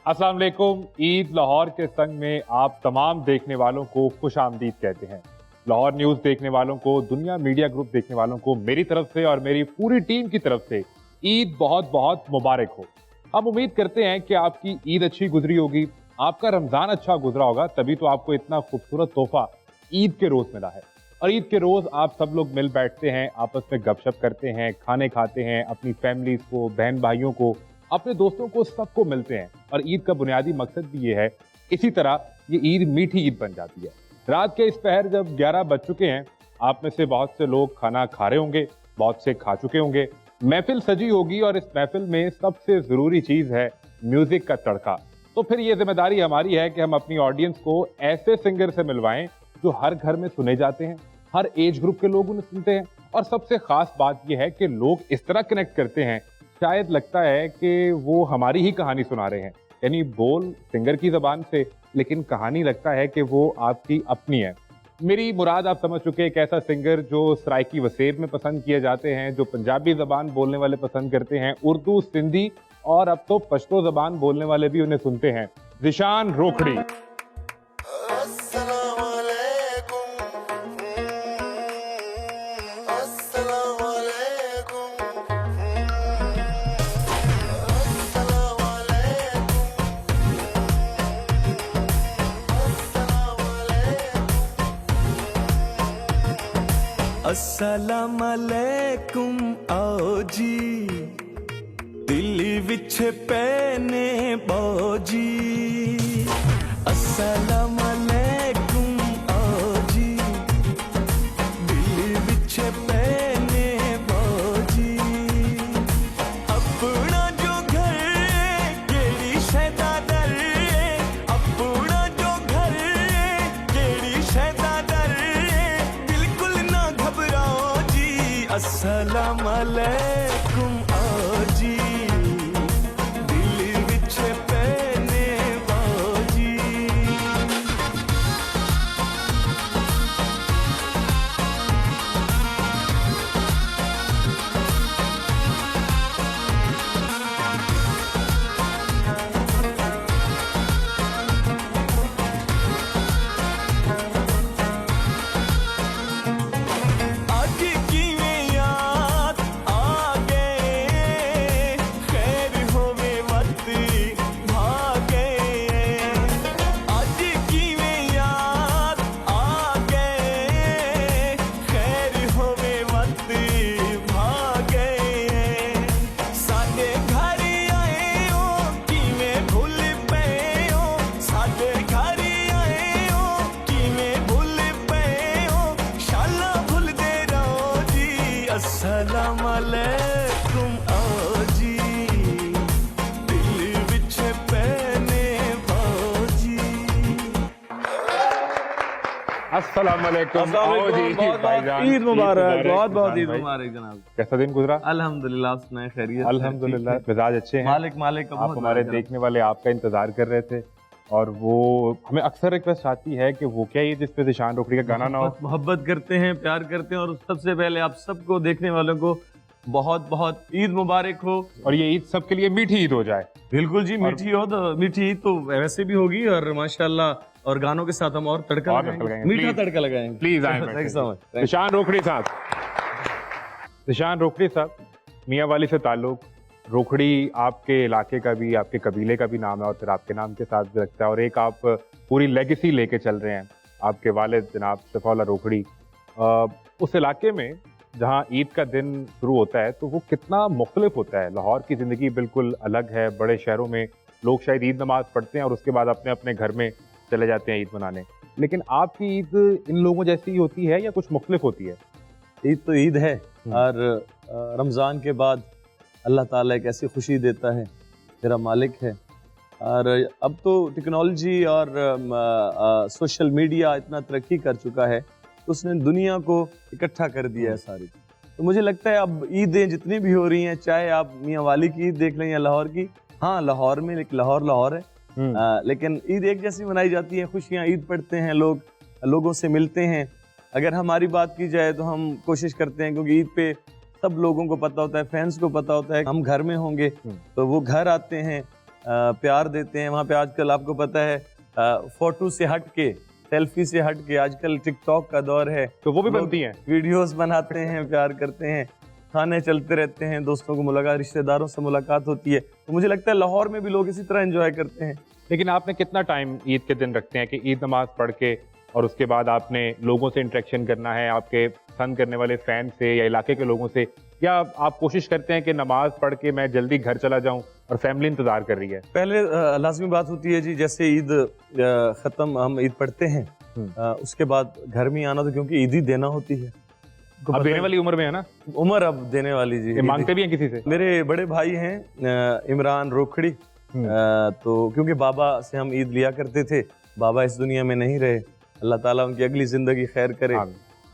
अस्सलाम वालेकुम। ईद लाहौर के संग में आप तमाम देखने वालों को खुश आमदीद कहते हैं। लाहौर न्यूज़ देखने वालों को, दुनिया मीडिया ग्रुप देखने वालों को मेरी तरफ से और मेरी पूरी टीम की तरफ से ईद बहुत बहुत मुबारक हो। हम उम्मीद करते हैं कि आपकी ईद अच्छी गुजरी होगी, आपका रमज़ान अच्छा गुजरा होगा, तभी तो आपको इतना खूबसूरत तोहफा ईद के रोज़ मिला है। और ईद के रोज़ आप सब लोग मिल बैठते हैं, आपस में गपशप करते हैं, खाने खाते हैं, अपनी फैमिलीज़ को, बहन भाइयों को, अपने दोस्तों को, सबको मिलते हैं। और ईद का बुनियादी मकसद भी ये है, इसी तरह ये ईद मीठी ईद बन जाती है। रात के इस पहर जब 11 बज चुके हैं, आप में से बहुत से लोग खाना खा रहे होंगे, बहुत से खा चुके होंगे, महफिल सजी होगी और इस महफिल में सबसे ज़रूरी चीज़ है म्यूज़िक का तड़का। तो फिर ये जिम्मेदारी हमारी है कि हम अपनी ऑडियंस को ऐसे सिंगर से मिलवाएं जो हर घर में सुने जाते हैं, हर एज ग्रुप के लोग उन्हें सुनते हैं। और सबसे खास बात यह है कि लोग इस तरह कनेक्ट करते हैं, शायद लगता है कि वो हमारी ही कहानी सुना रहे हैं। यानी बोल सिंगर की जबान से, लेकिन कहानी लगता है कि वो आपकी अपनी है। मेरी मुराद आप समझ चुके, एक ऐसा सिंगर जो सराइकी वसेब में पसंद किए जाते हैं, जो पंजाबी जबान बोलने वाले पसंद करते हैं, उर्दू, सिंधी और अब तो पश्तो जबान बोलने वाले भी उन्हें सुनते हैं। ज़िशान रोखड़ी। अस्सलाम अलैकुम आओ जी, दिल्ली विच पैने बौजी। अस्सलाम अलैकुम आओ जी, दिल्ली विच पैने बौजी। अपना जो घर केड़ी शैदा दर, अपना जो घर केड़ी शैदा दर, बिल्कुल ना घबराओ जी। अस्सलाम अलैकुम आओ जी, दिल विच पैने बाजी। आज किवें याद आ गए, खैर होवे वक्त भागे। आज किवें याद आ गए, खैर होवे वक्त भागे। साडे घर आए हो किवें भुल पे हो, साडे घर आए हो किवें भुल पे हो, शाला भुल दे रहो जी। अस्सलाम अलैकुम आओ जी, दिल विच पैने बाजी। अस्सलाम वालेकुम। आओ जी भाईजान, ईद मुबारक, बहुत बहुत भाई। ईद मुबारक जनाब। कैसा दिन गुजरा? अल्हम्दुलिल्लाह, आप सुनाए खैरियत? अल्हम्दुलिल्लाह, मिजाज अच्छे हैं। मालिक मालिक का आप बहुत हमारे बड़ा करम। देखने वाले आपका इंतजार कर रहे थे, और वो हमें अक्सर रिक्वेस्ट आती है कि वो क्या ये जिस पे ज़िशान रोखड़ी का गाना ना हो। मोहब्बत करते हैं, प्यार करते हैं, और सबसे पहले आप सबको देखने वालों को बहुत बहुत ईद मुबारक हो। और ये ईद सबके लिए मीठी ईद हो जाए। बिल्कुल जी, मीठी हो तो मीठी ईद तो वैसे भी होगी, और माशाल्लाह और गानों के साथ हम और तड़का और लगाएंगे, लगाएंगे, मीठा please। तड़का लगाएंगे। प्लीज आए Thank you so much. Thank you. Zeeshan Rokhri साहब। ज़िशान रोखड़ी साहब, मियाँ वाली से ताल्लुक, रोखड़ी आपके इलाके का भी, आपके कबीले का भी नाम है, और फिर आपके नाम के साथ भी लगता है, और एक आप पूरी लेगेसी लेके चल रहे हैं। आपके वालिद जनाब सफ़ौला रोखड़ी उस इलाके में जहाँ ईद का दिन शुरू होता है, तो वो कितना मुख्तलिफ होता है। लाहौर की ज़िंदगी बिल्कुल अलग है। बड़े शहरों में लोग शायद ईद नमाज पढ़ते हैं और उसके बाद अपने अपने घर में चले जाते हैं ईद मनाने, लेकिन आपकी ईद इन लोगों जैसी ही होती है या कुछ मुख्तलिफ होती है? ईद तो ईद है, और रमज़ान के बाद अल्लाह ताला एक ऐसी खुशी देता है, तेरा मालिक है। और अब तो टेक्नोलॉजी और सोशल मीडिया इतना तरक्की कर चुका है, उसने दुनिया को इकट्ठा कर दिया है सारी। तो मुझे लगता है अब ईदें जितनी भी हो रही हैं, चाहे आप मियाँ वाली की ईद देख लें या लाहौर की, हाँ लाहौर में लाहौर है, लेकिन ईद एक जैसी मनाई जाती है। खुशियाँ ईद पढ़ते हैं लोग, लोगों से मिलते हैं। अगर हमारी बात की जाए तो हम कोशिश करते हैं, क्योंकि ईद पे सब लोगों को पता होता है, फैंस को पता होता है हम घर में होंगे, तो वो घर आते हैं, प्यार देते हैं। वहाँ पे आजकल आपको पता है फोटो से हट के, सेल्फी से हट के आजकल टिकटॉक का दौर है, तो वो भी लोग बनती हैं। वीडियोस बनाते हैं, प्यार करते हैं, खाने चलते रहते हैं, दोस्तों को मुलाकात, रिश्तेदारों से मुलाकात होती है। तो मुझे लगता है लाहौर में भी लोग इसी तरह एंजॉय करते हैं। लेकिन आपने कितना टाइम ईद के दिन रखते हैं कि ईद नमाज पढ़ के और उसके बाद आपने लोगों से इंटरेक्शन करना है, आपके पसंद करने वाले फैन से या इलाके के लोगों से, या आप कोशिश करते हैं कि नमाज पढ़ के मैं जल्दी घर चला जाऊं और फैमिली इंतजार कर रही है? पहले लाजमी बात होती है जी, जैसे ईद खत्म, हम ईद पढ़ते हैं, उसके बाद घर में आना, तो क्योंकि ईद ही देना होती है। अब देने वाली उम्र में है ना, उम्र अब देने वाली जी। ये मांगते भी हैं किसी से? मेरे बड़े भाई हैं इमरान रोखड़ी, तो क्योंकि बाबा से हम ईद लिया करते थे, बाबा इस दुनिया में नहीं रहे, अल्लाह ताला उनकी अगली जिंदगी खैर करे।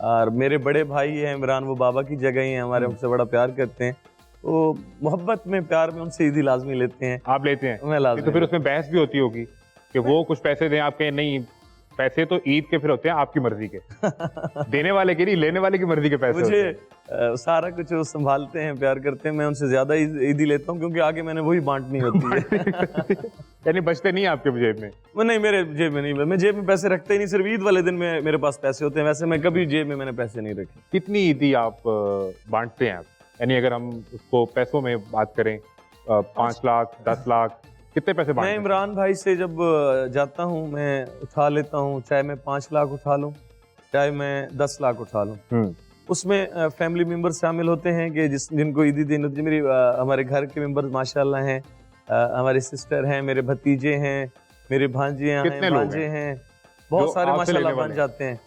और मेरे बड़े भाई हैं इमरान, वो बाबा की जगह ही हैं हमारे, हमसे बड़ा प्यार करते हैं, तो मोहब्बत में, प्यार में उनसे ईदी लाजमी लेते हैं। आप लेते हैं? मैं लाजमी। तो फिर उसमें बहस भी होती होगी कि वो कुछ पैसे दें, आप कहें नहीं, पैसे तो ईद के फिर होते हैं आपकी मर्जी के। देने वाले के नहीं, लेने वाले की मर्जी के पैसे मुझे होते हैं। सारा कुछ वो संभालते हैं, प्यार करते हैं, मैं उनसे ज्यादा ईदी लेता हूँ, क्योंकि आगे मैंने वही बांटनी होती है। यानी बचते नहीं आपके जेब में? नहीं, मेरे जेब में नहीं, मैं जेब में पैसे रखते ही नहीं, सिर्फ ईद वाले दिन में मेरे पास पैसे होते हैं, वैसे मैं कभी जेब में मैंने पैसे नहीं रखे। कितनी ईदी आप बांटते हैं आप? यानी अगर हम उसको पैसों में बात करें, 5 लाख, 10 लाख, कितने पैसे बांटते मैं हैं? इमरान भाई से जब जाता हूँ, मैं उठा लेता हूँ, चाहे मैं 5 लाख उठा लूँ, चाहे मैं 10 लाख उठा लूँ। उसमें फैमिली मेंबर शामिल होते हैं कि जिनको ईदी देनी होती है। मेरी हमारे घर के मेंबर माशाल्लाह हैं, हमारे सिस्टर हैं, मेरे भतीजे हैं, मेरे भांजियां हैं, भांजे हैं, बहुत सारे माशाल्लाह बन जाते हैं।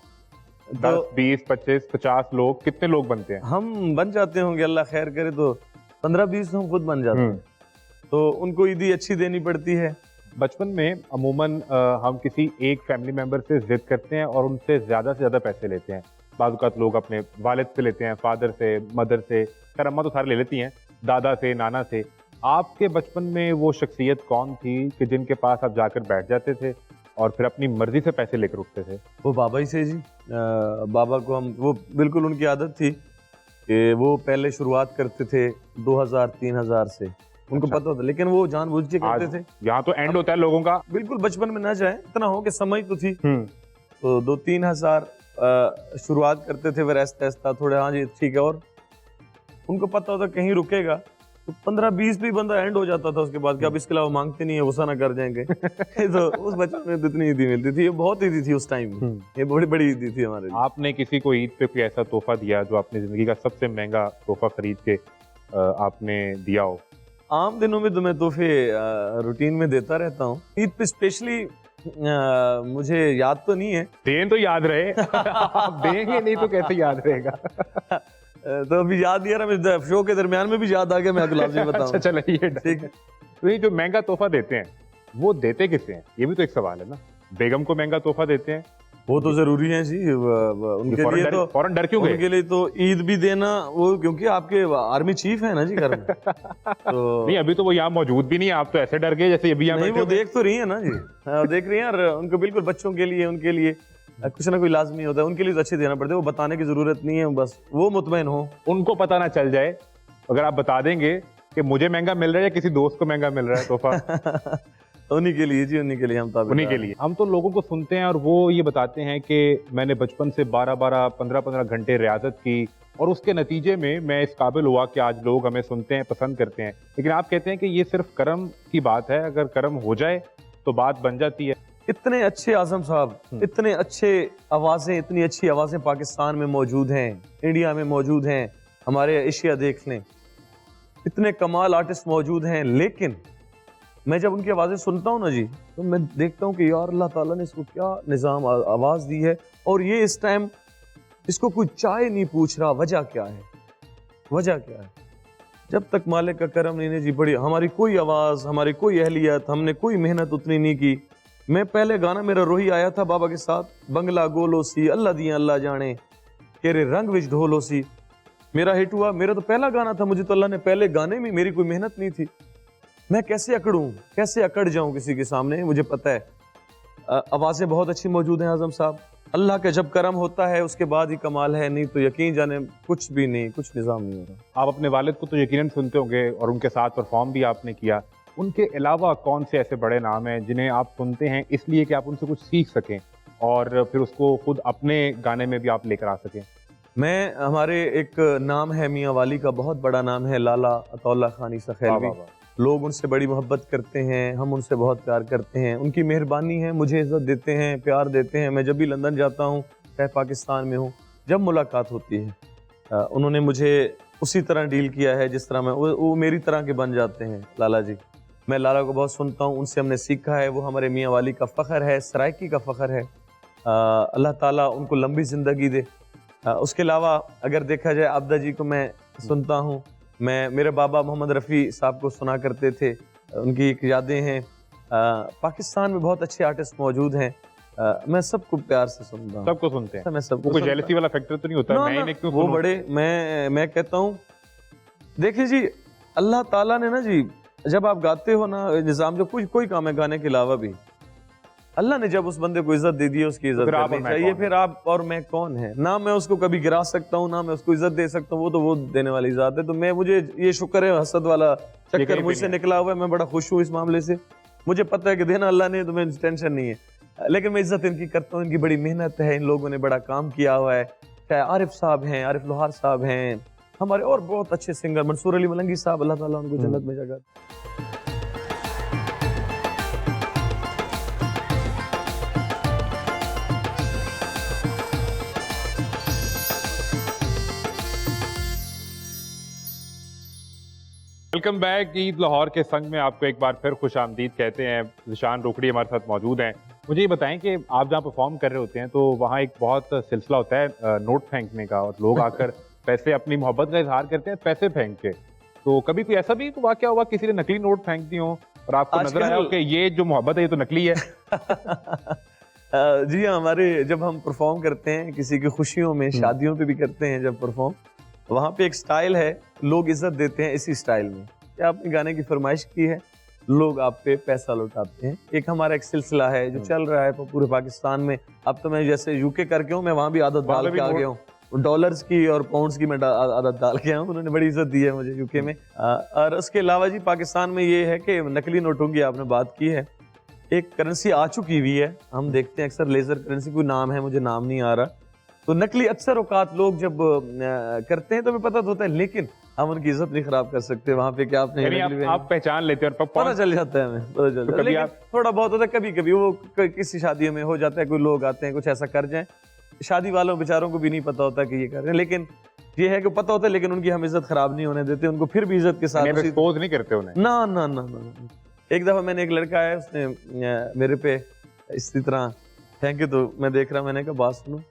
10, 20, 25, 50 लोग, कितने लोग बनते हैं? हम बन जाते होंगे, अल्लाह खैर करे तो 15-20 हम खुद बन जाते हैं। तो उनको ईदी अच्छी देनी पड़ती है। बचपन में अमूमन हम किसी एक फैमिली मेंबर से जिद करते हैं और उनसे ज्यादा से ज्यादा पैसे लेते हैं। बाज़ औक़ात लोग अपने वालिद से लेते हैं, फादर से, मदर से, खैर अम्मा तो सारे ले लेती हैं, दादा से, नाना से। आपके बचपन में वो शख्सियत कौन थी कि जिनके पास आप जाकर बैठ जाते थे और फिर अपनी मर्जी से पैसे लेकर उठते थे? वो बाबा ही से जी। बाबा को हम, वो बिल्कुल उनकी आदत थी कि वो पहले शुरुआत करते थे 2000-3000 से, उनको पता होता, लेकिन वो जानबूझ के करते थे। यहाँ तो एंड होता है लोगों का। बिल्कुल बचपन में ना जाए, इतना हो कि समझ तो थी, तो 2-3 हजार शुरुआत करते थे, फिर ऐसा ऐसा थोड़े, हाँ जी ठीक है, और उनको पता होता कहीं रुकेगा तो 15-20 भी बंदा एंड हो जाता था उसके बाद कि अब इसके अलावा मांगते नहीं है, गुस्सा ना कर जाएंगे। तो उस बचपन में तो इतनी ईदी मिलती थी, ये बहुत ईदी थी उस टाइम में, ये बड़ी बड़ी ईदी थी हमारे लिए। आपने किसी को ईद पे कोई ऐसा तोहफा दिया जो आपने जिंदगी का सबसे महंगा तोहफा खरीद के आपने दिया हो? आम दिनों में तो मैं तोहफे रूटीन में देता रहता हूँ, ईद पे स्पेशली मुझे याद तो नहीं है। दें तो याद रहे। आप देंगे नहीं तो कैसे याद रहेगा? तो अभी याद नहीं आ रहा, मैं शो के दरमियान में भी याद आ गया, मैं आपको लाज़मी बताऊं। अच्छा चलो, ये ठीक है। तो ये जो महंगा तोहफा देते हैं वो देते किसे हैं, ये भी तो एक सवाल है ना। बेगम को महंगा तोहफा देते हैं, वो तो जरूरी है जी, उनके लिए तो फौरन डर क्यों गए? उनके लिए तो ईद भी देना, वो क्योंकि आपके आर्मी चीफ है ना जी घर में। तो नहीं, अभी तो वो यहाँ मौजूद भी नहीं है, आप तो ऐसे डर गए जैसे अभी यहाँ नहीं, वो देख तो रही है ना जी, देख रही है, और उनको बिल्कुल बच्चों के लिए, उनके लिए कुछ ना कोई लाजमी होता है, उनके लिए तो अच्छे देना पड़ता है, वो बताने की जरूरत नहीं है, बस वो मुतमईन हो, उनको पता ना चल जाए। अगर आप बता देंगे कि मुझे महंगा मिल रहा है या किसी दोस्त को महंगा मिल रहा है तोहफा, उन्हीं के लिए जी, उन्हीं के लिए हम उन्हीं के लिए। हम तो लोगों को सुनते हैं और वो ये बताते हैं कि मैंने बचपन से 12-12, 15-15 घंटे रियाजत की और उसके नतीजे में मैं इस काबिल हुआ कि आज लोग हमें सुनते हैं, पसंद करते हैं। लेकिन आप कहते हैं कि ये सिर्फ करम की बात है, अगर करम हो जाए तो बात बन जाती है। इतने अच्छे आजम साहब, इतने अच्छे आवाजें, इतनी अच्छी आवाजें पाकिस्तान में मौजूद हैं, इंडिया में मौजूद हैं, हमारे एशिया देख लें, इतने कमाल आर्टिस्ट मौजूद हैं, लेकिन मैं जब उनकी आवाज़ें सुनता हूँ ना जी, तो मैं देखता हूँ कि यार अल्लाह ताला ने इसको क्या निज़ाम आवाज़ दी है, और ये इस टाइम इसको कोई चाय नहीं पूछ रहा, वजह क्या है, वजह क्या है? जब तक मालिक का करम नहीं जी, बड़ी हमारी कोई आवाज़, हमारी कोई अहलियत, हमने कोई मेहनत उतनी नहीं की। मैं पहले गाना मेरा रोही आया था बाबा के साथ, बंगला गोलो सी अल्लाह दिया अल्लाह जाने तेरे रंग विच ढोलो सी, मेरा हिट हुआ, मेरा तो पहला गाना था, मुझे तो अल्लाह ने पहले गाने में, मेरी कोई मेहनत नहीं थी, मैं कैसे अकड़ूं, कैसे अकड़ जाऊं किसी के सामने? मुझे पता है आवाज़ें बहुत अच्छी मौजूद हैं आजम साहब, अल्लाह का जब करम होता है उसके बाद ही कमाल है, नहीं तो यकीन जाने कुछ भी नहीं, कुछ निज़ाम नहीं हो रहा। आप अपने वालिद को तो यकीनन सुनते होंगे और उनके साथ परफॉर्म भी आपने किया, उनके अलावा कौन से ऐसे बड़े नाम हैं जिन्हें आप सुनते हैं इसलिए कि आप उनसे कुछ सीख सकें और फिर उसको खुद अपने गाने में भी आप लेकर आ सकें? मैं हमारे एक नाम है मियाँ वाली का, बहुत बड़ा नाम है, लाला अतौल्ला खान ईसा वाह, खैलवी। वाह, वाह। लोग उनसे बड़ी मोहब्बत करते हैं, हम उनसे बहुत प्यार करते हैं। उनकी मेहरबानी है, मुझे इज़्ज़त देते हैं, प्यार देते हैं। मैं जब भी लंदन जाता हूँ, चाहे पाकिस्तान में हूँ, जब मुलाकात होती है उन्होंने मुझे उसी तरह डील किया है जिस तरह मैं वो मेरी तरह के बन जाते हैं लाला जी। मैं लाला को बहुत सुनता हूँ, उनसे हमने सीखा है। वो हमारे मियाँ वाली का फ़ख्र है, सराइकी का फ़ख्र है। अल्लाह ताला उनको लंबी ज़िंदगी दे। उसके अलावा अगर देखा जाए आबदा जी को मैं सुनता हूँ। मैं मेरे बाबा मोहम्मद रफ़ी साहब को सुना करते थे, उनकी एक यादें हैं। पाकिस्तान में बहुत अच्छे आर्टिस्ट मौजूद हैं। मैं सबको प्यार से सुनता हूँ, सबको सुनते हैं। मैं सबको कोई सुनता जेलसी वाला फैक्टर तो नहीं होता? ना, मैं ना, इन्हें क्यों वो सुनूं? बड़े मैं कहता हूँ, देखिए जी, अल्लाह ताला ने ना जी, जब आप गाते हो ना, निज़ाम जब कोई काम है गाने के अलावा भी, अल्लाह ने जब उस बंदे को इज्जत दे दी है, उसकी इज्जत फिर आप करनी और मैं चाहिए। कौन फिर आप और मैं कौन है? ना मैं उसको कभी गिरा सकता हूँ, ना मैं उसको इज्जत दे सकता हूँ। वो तो वो देने वाली ज़ात है। तो मुझे ये शुक्र है, हसद वाला कहीं चक्कर पे मुझसे नहीं है। निकला हुआ है। मैं बड़ा खुश हूँ इस मामले से। मुझे पता है कि देना अल्लाह ने, तो मैं टेंशन नहीं है। लेकिन मैं इज्जत इनकी करता हूँ, इनकी बड़ी मेहनत है, इन लोगों ने बड़ा काम किया हुआ है। चाहे आरिफ साहब हैं, आरिफ लोहार साहब हैं, हमारे और बहुत अच्छे सिंगर मंसूर अली मलंगी साहब, अल्लाह ताला उनको जन्नत में जगह। Welcome back. ईद लाहौर के संग में आपको एक बार फिर खुश आमदीद कहते हैं। ज़िशान रोकड़ी हमारे साथ मौजूद हैं। मुझे ये बताएं कि आप जहाँ परफॉर्म कर रहे होते हैं तो वहाँ एक बहुत सिलसिला होता है नोट फेंकने का, और लोग आकर पैसे, अपनी मोहब्बत का इजहार करते हैं पैसे फेंक के। तो कभी कोई ऐसा भी वाकया हुआ किसी ने नकली नोट फेंक दी हो और आपको नजर आया हो कि ये जो मोहब्बत है ये तो नकली है? जी हाँ, हमारे जब हम परफॉर्म करते हैं किसी की खुशियों में, शादियों पे भी करते हैं जब परफॉर्म, वहाँ पे एक स्टाइल है, लोग इज्जत देते हैं इसी स्टाइल में कि आपने गाने की फरमाइश की है, लोग आप पे पैसा लौटाते हैं। एक हमारा एक सिलसिला है जो चल रहा है पूरे पाकिस्तान में। अब तो मैं जैसे यूके करके हूँ, मैं वहाँ भी आदत डाल के आ गया हूँ। डॉलर्स की और पाउंड्स की मैं आदत डाल के हूँ। उन्होंने बड़ी इज्जत दी है मुझे यूके में। और उसके अलावा जी पाकिस्तान में ये है कि नकली नोटों की आपने बात की है, एक करेंसी आ चुकी हुई है, हम देखते हैं अक्सर लेजर करेंसी, कोई नाम है, मुझे नाम नहीं आ रहा। तो नकली अक्सर औकात लोग जब करते हैं तो हमें पता तो होता है, लेकिन हम उनकी इज्जत नहीं खराब कर सकते वहाँ पे कि आपने आप पहचान लेते हैं और पता चल जाता है, हमें पता चल जाता है। लेकिन थोड़ा बहुत होता है, कभी कभी वो किसी शादियों में हो जाता है, कोई लोग आते हैं कुछ ऐसा कर जाएं, शादी वालों बेचारों को भी नहीं पता होता कि ये कर रहे हैं, लेकिन ये है कि पता होता है, लेकिन उनकी हम इज्जत खराब नहीं होने देते, उनको फिर भी इज्जत के साथ एक्सपोज नहीं करते उन्हें। ना ना ना ना। एक दफा मैंने, एक लड़का है, उसने मेरे पे इसी तरह थैंक यू, तो मैं देख रहा, मैंने कहा बात सुनो,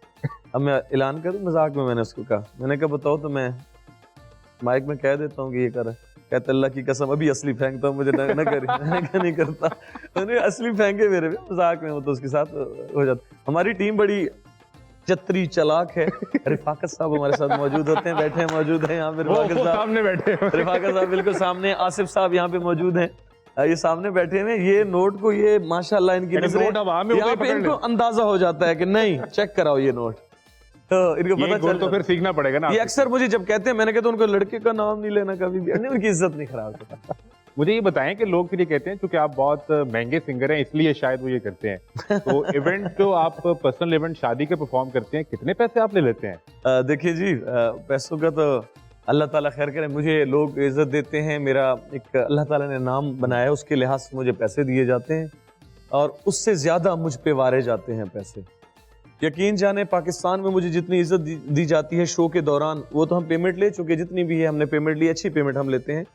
अब मैं ऐलान करूं, मजाक में मैंने उसको कहा, मैंने कहा बताओ तो मैं माइक में कह देता हूँ कि ये कर। कहते अल्लाह की कसम अभी असली फेंकता हूँ, मुझे न करी। मैंने कहा नहीं करता, मैंने असली फेंके मेरे पे, मजाक में, वो तो उसके साथ हो जाता। हमारी टीम बड़ी चतरी चालाक है। रिफाकत साहब हमारे साथ मौजूद होते हैं, बैठे हैं, मौजूद हैं यहाँ पे। रिफाकत साहब सामने बैठे हैं। रिफाकत साहब बिल्कुल सामने। आसिफ साहब यहाँ पे मौजूद हैं, ये सामने बैठे हैं। ये नोट को, ये माशाल्लाह इनकी नजरें, यहाँ पे इनको अंदाजा हो जाता है कि नहीं, चेक कराओ ये नोट, तो इनको पता चल। तो फिर सीखना पड़ेगा ना। ये अक्सर मुझे जब कहते हैं, मैंने कहता उनको लड़के का नाम नहीं लेना कभी भी, उनकी इज्जत नहीं खराब करता। मुझे ये बताएं कि लोग फिर ये कहते हैं क्योंकि आप बहुत महंगे सिंगर हैं इसलिए शायद वो ये करते हैं, तो इवेंट जो आप पर्सनल इवेंट शादी के परफॉर्म करते हैं, कितने पैसे आप ले लेते हैं? देखिए जी, पैसों का तो अल्लाह ताला खैर करे, मुझे लोग इज्जत देते हैं, मेरा एक अल्लाह ताला ने नाम बनाया है, उसके लिहाज से मुझे पैसे दिए जाते हैं, और उससे ज़्यादा मुझ पे वारे जाते हैं पैसे। यकीन जाने पाकिस्तान में मुझे जितनी इज्जत दी जाती है शो के दौरान, वो तो हम पेमेंट ले चुके, जितनी भी है हमने पेमेंट ली, अच्छी पेमेंट हम लेते हैं,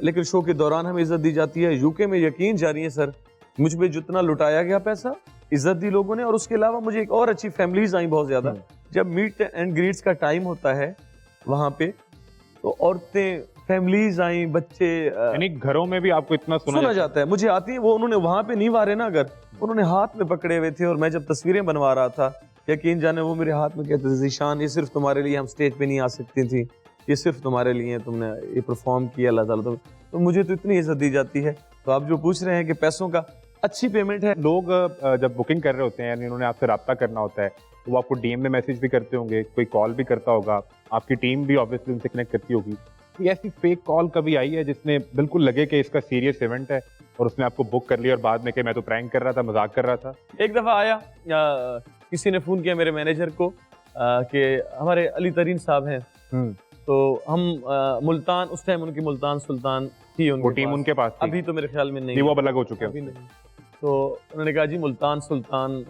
लेकिन शो के दौरान हमें इज्जत दी जाती है। यूके में यकीन जानिए सर, मुझ पे जितना लुटाया गया पैसा, इज्जत दी लोगों ने, और उसके अलावा मुझे एक और अच्छी फैमिलीज आई बहुत ज़्यादा। जब मीट एंड ग्रीट्स का टाइम होता है वहाँ पे, तो औरतें, फैमिलीज आई, बच्चे, यानी घरों में भी आपको इतना सुना जाता है। मुझे आती है वो, उन्होंने वहाँ पे नहीं वारे ना, अगर उन्होंने हाथ में पकड़े हुए थे, और मैं जब तस्वीरें बनवा रहा था, यकीन जाने वो मेरे हाथ में कहते थे, ज़ीशान ये सिर्फ तुम्हारे लिए हम स्टेज पे नहीं आ सकती थी, ये सिर्फ तुम्हारे लिए तुमने ये परफॉर्म किया, अल्लाह ताला। तो मुझे तो इतनी इज्जत दी जाती है। तो आप जो पूछ रहे हैं कि पैसों का, अच्छी पेमेंट है। लोग जब बुकिंग कर रहे होते हैं, यानी उन्होंने आपसे रब्ता करना होता है, तो वो आपको डीएम में मैसेज भी करते होंगे, कोई कॉल भी करता होगा, आपकी टीम भी ऑब्वियसली उनसे कनेक्ट करती होगी, कोई ऐसी फेक कॉल कभी आई है जिसने बिल्कुल लगे कि इसका सीरियस इवेंट है और उसने आपको बुक कर लिया और बाद में कि मैं तो प्रैंक कर रहा था, मजाक कर रहा था? एक दफ़ा आया, किसी ने फ़ोन किया मेरे मैनेजर को कि हमारे अली तरीन साहब हैं, तो हम मुल्तान, उस टाइम उनकी मुल्तान सुल्तान थी, वो टीम उनके पास थी। अभी तो मेरे ख्याल में नहीं, वो अब अलग हो चुके अभी हैं। नहीं। तो उन्होंने कहा जी मुल्तान सुल्तान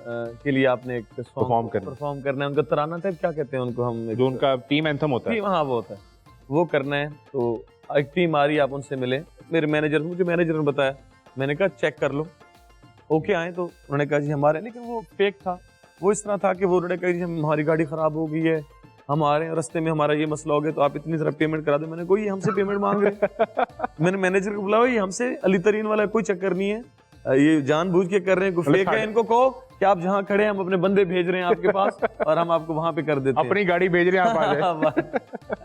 के लिए आपने एक परफॉर्म करना है, उनका तराना टाइप क्या कहते हैं उनको, हम जो उनका टीम एंथम होता है, हाँ वो होता है, वो करना है। तो एक टीम आ रही है, आप उनसे मिले। मेरे मैनेजर, मुझे मैनेजर ने बताया, मैंने कहा चेक कर लो, ओके आए। तो उन्होंने कहा जी हमारे, लेकिन वो फेक था। वो इस तरह था कि वो उन्होंने कहा जी हमारी गाड़ी खराब हो गई है, हम आ रहे हैं, रास्ते में हमारा ये मसला हो गया, तो आप इतनी तरह पेमेंट करा दो। मैंने कोई हमसे पेमेंट मांग रहे मैंने मैनेजर को बुलाया, ये हमसे अली तरीन वाला कोई चक्कर नहीं है, ये जानबूझ के कर रहे हैं, कोई फेक है। इनको कहो कि आप जहाँ खड़े हैं हम अपने बंदे भेज रहे हैं आपके पास और हम आपको वहां पे कर देते हैं, अपनी गाड़ी भेज रहे हैं, आप आ जाए।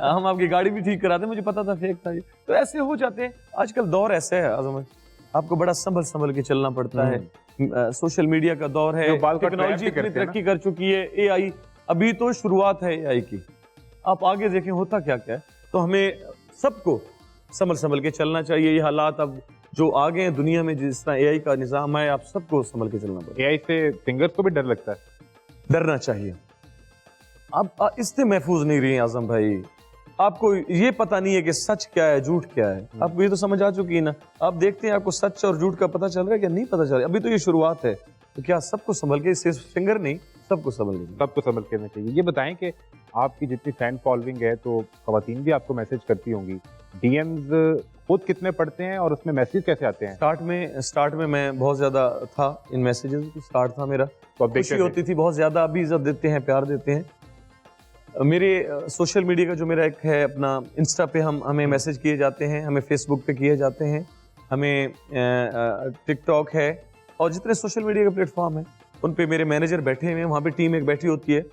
हम आपकी गाड़ी भी ठीक कराते हैं। मुझे पता था फेक था ये। तो ऐसे हो जाते हैं। आजकल दौर ऐसा है आज़म, आपको बड़ा संभल के चलना पड़ता है। सोशल मीडिया का दौर है, टेक्नोलॉजी इतनी तरक्की कर चुकी है, एआई अभी तो शुरुआत है एआई की, आप आगे देखें होता क्या क्या है। तो हमें सबको संभल के चलना चाहिए। ये हालात अब जो आगे हैं दुनिया में, जिस तरह एआई का निज़ाम है, आप सबको संभल के चलना पड़ेगा। एआई से सिंगर्स को भी डर लगता है? डरना चाहिए। अब इससे महफूज नहीं रही आज़म भाई। आपको ये पता नहीं है कि सच क्या है, झूठ क्या है। आपको ये तो समझ आ चुकी है ना। आप देखते हैं आपको सच और झूठ का पता चल रहा है कि नहीं पता चल रहा है? अभी तो ये शुरुआत है। तो क्या सबको संभल के, सिर्फ सिंगर नहीं, सबको संभल के रहना चाहिए। ये बताएं कि आपकी जितनी फैन फॉलोइंग है, तो खवातीन भी आपको मैसेज करती होंगी, डीएम्स खुद कितने पढ़ते हैं और उसमें मैसेज कैसे आते हैं? स्टार्ट में मैं बहुत ज्यादा था इन मैसेजेस, स्टार्ट था मेरा, तो अब खुशी होती थी बहुत ज्यादा। अभी इज्जत देते हैं, प्यार देते हैं। मेरे सोशल मीडिया का जो मेरा एक है अपना, इंस्टा पे हमें मैसेज किए जाते हैं, हमें फेसबुक पे किए जाते हैं, हमें टिकटॉक है, और जितने सोशल मीडिया के प्लेटफॉर्म हैं उन पे मेरे मैनेजर बैठे हुए हैं। वहाँ पे टीम एक बैठी होती है,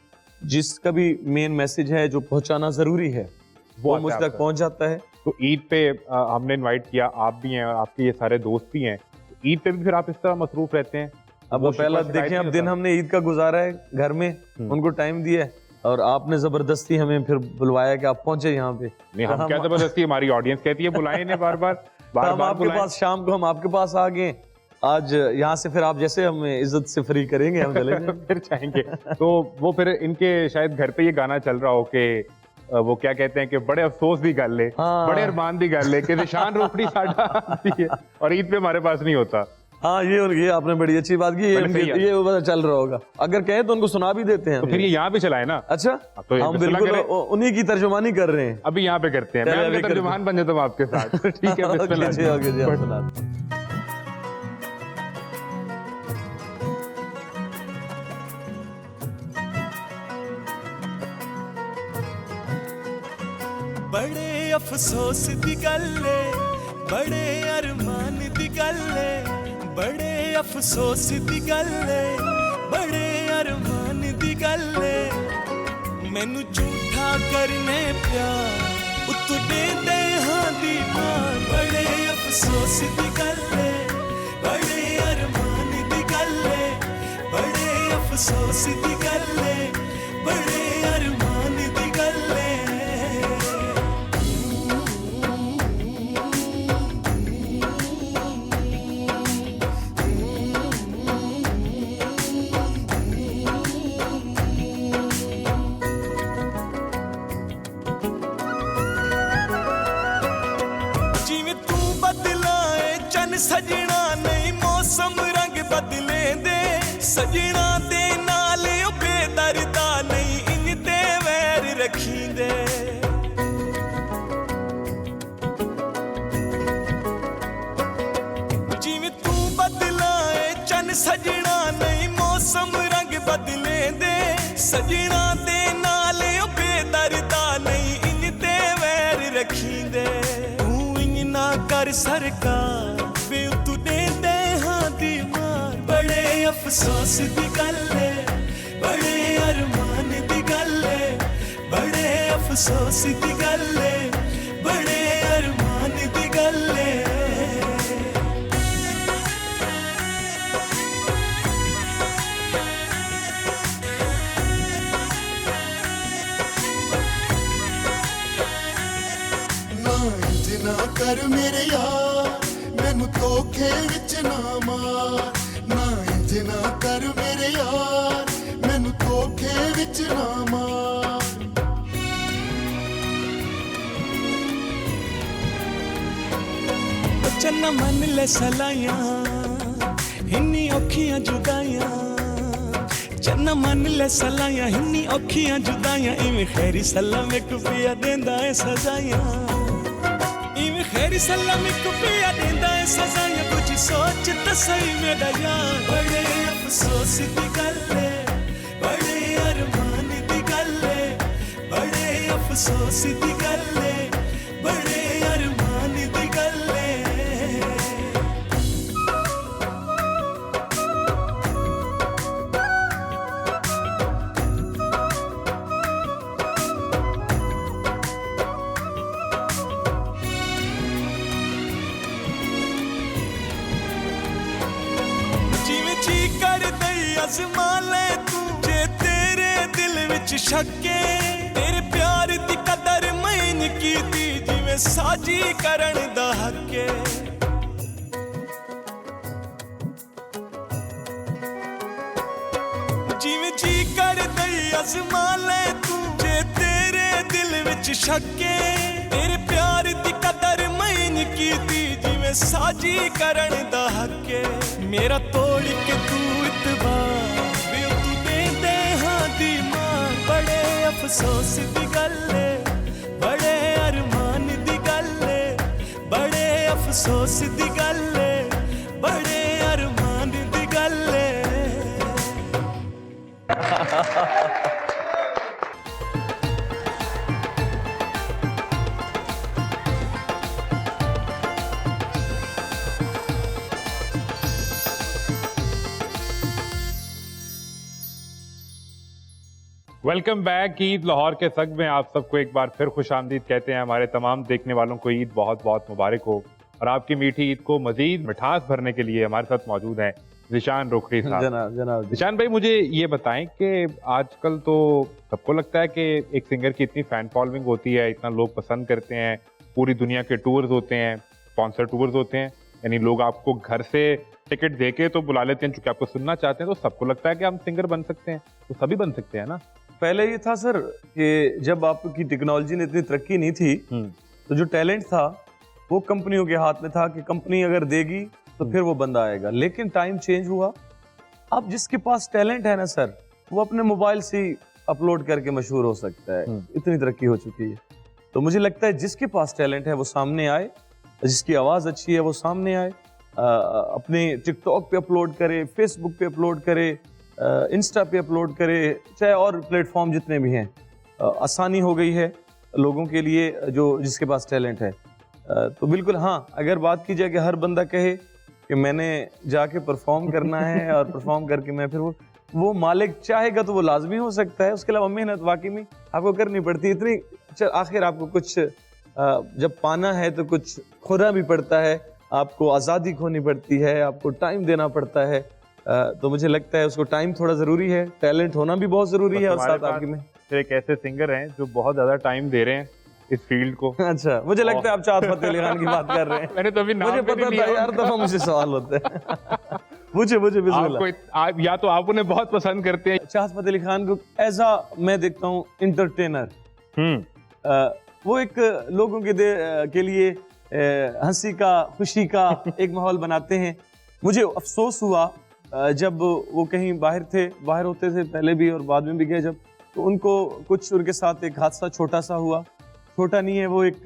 जिसका भी मेन मैसेज है जो पहुँचाना ज़रूरी है वो मुझ तक पहुँच जाता है। तो ईद पे हमने इनवाइट किया, आप भी हैं और आपके ये सारे दोस्त भी हैं, तो ईद पे भी फिर आप इस तरह मसरूफ रहते हैं? अब पहला देखें, अब दिन हमने ईद का गुजारा है घर में, उनको टाइम दिया है, और आपने जबरदस्ती हमें फिर बुलवाया कि आप पहुंचे यहाँ पे। नहीं, हम क्या जबरदस्ती, हमारी ऑडियंस कहती है बुलाएं इन्हें बार-बार आपके पास, शाम को हम आपके पास आ गए। आज यहाँ से फिर आप जैसे हमें इज्जत से फ्री करेंगे, हम चले फिर जाएंगे। तो वो फिर इनके शायद घर पे ये गाना चल रहा हो कि वो क्या कहते हैं कि बड़े अफसोस दी गल है, बड़े अरमान दी गल है कि निशान रोपड़ी साडा आती है और ईद पे हमारे पास नहीं होता। हाँ, ये आपने बड़ी अच्छी बात की। ये चल रहा होगा, अगर कहे तो उनको सुना भी देते हैं। तो फिर ये यहाँ पे चलाए ना। अच्छा, तो हम बिल्कुल उन्हीं की तर्जुमानी कर रहे हैं, अभी यहाँ पे करते हैं। मैं तर्जुमान बन जाता हूँ आपके साथ, ठीक है? बड़े अफसोस दी गल्ले, बड़े अरमान दी गल्ले, बड़े अफसोस दी गल्ले, बड़े अरमान दी गल्ले, मैनू झूठा करने प्यार उत्तू दे हाँ दी मार। बड़े अफसोस दी गल्ले, बड़े अरमान दी गल्ले, बड़े अफसोस दी गल्ले, बड़े अरमान दी गल्ले। सजना नहीं मौसम रंग बदले दे, सजना दे नाल बेदरदा नहीं इन ते वैर रखी दे। जिवें तू बदलाए चन सजना नहीं मौसम रंग बदले दे, सजना दे नाल बेदरदा नहीं इन ते वैर रखी दे। तू इन ना कर सरकार तू दे हाँ दी मार। बड़े अफसोस दी गल है, बड़े अरमान दी गल है, बड़े अफसोस दी गल है, बड़े अरमान दी गल है। ना ਇੰਜ ਨਾ ਕਰ ਮੇਰੇ ਯਾਰ ਮੈਨੂੰ ਧੋਖੇ ਵਿੱਚ ਨਾ ਮਾਰ ਨਾ ਇੰਜ ਨਾ ਕਰ ਮੇਰੇ ਯਾਰ ਮੈਨੂੰ ਧੋਖੇ ਵਿੱਚ ਨਾ ਮਾਰ ਚੰਨਾ ਮੰਨ ਲੈ ਸਲਾਈਆਂ ਇੰਨੀ ਔਖੀਆਂ ਜੁਦਾਈਆਂ ਚੰਨਾ ਮੰਨ ਲੈ ਸਲਾਈਆਂ ਇੰਨੀ ਔਖੀਆਂ ਜੁਦਾਈਆਂ ਇਵੇਂ ਖੈਰੀ ਸਲਾਮ ਇੱਕ ਪਿਆ ਦਿੰਦਾ ਏ ਸਜ਼ਾਈਆਂ ਇਵੇਂ ਖੈਰੀ ਸਲਾਮ ਇੱਕ ਪਿਆ ਦਿੰਦਾ ਏ ਸਜ਼ਾਈਆਂ ਕੁਝ ਸੋਚ ਤਾਂ ਸਹੀ ਮੇਰਾ ਯਾਰ ਬੜੇ ਅਫਸੋਸ ਦੀ ਗੱਲ ਏ ਬੜੇ ਅਰਮਾਨ ਦੀ ਗੱਲ ਏ ਬੜੇ ਅਫਸੋਸ ਦੀ ਗੱਲ ਏ ਬੜੇ ਅਰਮਾਨ ਦੀ ਗੱਲ ਏ ਅਜ਼ਮਾ ਲੈ ਤੂੰ ਜੇ ਤੇਰੇ ਦਿਲ ਵਿੱਚ ਸ਼ੱਕੇ ਤੇਰੇ ਪਿਆਰ ਦੀ ਕਦਰ ਮੈਂ ਨੀ ਕੀਤੀ ਜਿਵੇਂ ਸਾਜੀ ਕਰਨ ਦਾ ਹੱਕੇ ਜਿਵੇਂ ਜੀ ਕਰਦਾ ਅਜ਼ਮਾ ਲੈ ਤੂੰ ਜੇ ਤੇਰੇ ਦਿਲ ਵਿੱਚ ਸ਼ੱਕੇ ਤੇਰੇ ਪਿਆਰ ਦੀ ਕਦਰ ਮੈਂ ਨੀ ਕੀਤੀ ਜਿਵੇਂ ਸਾਜੀ ਕਰਨ ਦਾ ਹੱਕੇ ਮੇਰਾ ਤੋੜ ਕੇ ਤੂੰ ਬੜੇ ਅਫਸੋਸ ਦੀ ਗੱਲ ਏ ਬੜੇ ਅਰਮਾਨ ਦੀ ਗੱਲ ਏ ਬੜੇ ਅਫਸੋਸ ਦੀ ਗੱਲ ਏ ਬੜੇ ਅਰਮਾਨ ਦੀ ਗੱਲ ਏ वेलकम बैक। ईद लाहौर के संग में आप सबको एक बार फिर खुशामदीद कहते हैं। हमारे तमाम देखने वालों को ईद बहुत बहुत मुबारक हो और आपकी मीठी ईद को मजीद मिठास भरने के लिए हमारे साथ मौजूद हैं ज़ीशान रोखड़ी साहब। जनाब ज़ीशान भाई, मुझे ये बताएं कि आजकल तो सबको लगता है कि एक सिंगर की इतनी फैन फॉलोइंग होती है, इतना लोग पसंद करते हैं, पूरी दुनिया के टूर्स होते हैं, स्पॉन्सर टूर्स होते हैं, यानी लोग आपको घर से टिकट दे के तो बुला लेते हैं, चूंकि आपको सुनना चाहते हैं, तो सबको लगता है कि हम सिंगर बन सकते हैं, तो सभी बन सकते हैं ना। पहले ये था सर कि जब आपकी टेक्नोलॉजी ने इतनी तरक्की नहीं थी तो जो टैलेंट था वो कंपनियों के हाथ में था कि कंपनी अगर देगी तो फिर वो बंदा आएगा। लेकिन टाइम चेंज हुआ, अब जिसके पास टैलेंट है ना सर, वो अपने मोबाइल से ही अपलोड करके मशहूर हो सकता है। इतनी तरक्की हो चुकी है, तो मुझे लगता है जिसके पास टैलेंट है वो सामने आए, जिसकी आवाज़ अच्छी है वो सामने आए, अपने टिकटॉक पे अपलोड करे, फेसबुक पे अपलोड करे, इंस्टा पे अपलोड करे, चाहे और प्लेटफॉर्म जितने भी हैं। आसानी हो गई है लोगों के लिए जो जिसके पास टैलेंट है। तो बिल्कुल हाँ, अगर बात की जाए कि हर बंदा कहे कि मैंने जाके परफॉर्म करना है और परफॉर्म करके मैं फिर वो मालिक चाहेगा तो वो लाजमी हो सकता है। उसके अलावा मेहनत वाकई में आपको करनी पड़ती है इतनी। आखिर आपको कुछ जब पाना है तो कुछ खोना भी पड़ता है, आपको आज़ादी खोनी पड़ती है, आपको टाइम देना पड़ता है। तो मुझे लगता है उसको टाइम थोड़ा ज़रूरी है, टैलेंट होना भी बहुत ज़रूरी है। और साथ आपकी में एक ऐसे सिंगर हैं जो बहुत ज़्यादा टाइम दे रहे हैं इस फील्ड को। अच्छा, मुझे लगता है आप चाहत फतेह अली खान की बात कर रहे हैं। मैंने तो अभी नाम मुझे पता था यार, दफा मुझे सवाल होते हैं। मुझे बिस्मिल्लाह। या तो आप उन्हें बहुत पसंद करते हैं। चाहत फतेह अली खान को एज आ मैं देखता हूँ इंटरटेनर। वो एक लोगों के लिए हंसी का, खुशी का एक माहौल बनाते हैं। मुझे अफसोस हुआ जब वो कहीं बाहर होते थे पहले भी और बाद में भी गए जब, तो उनको कुछ उनके साथ एक हादसा छोटा सा हुआ। छोटा नहीं है वो, एक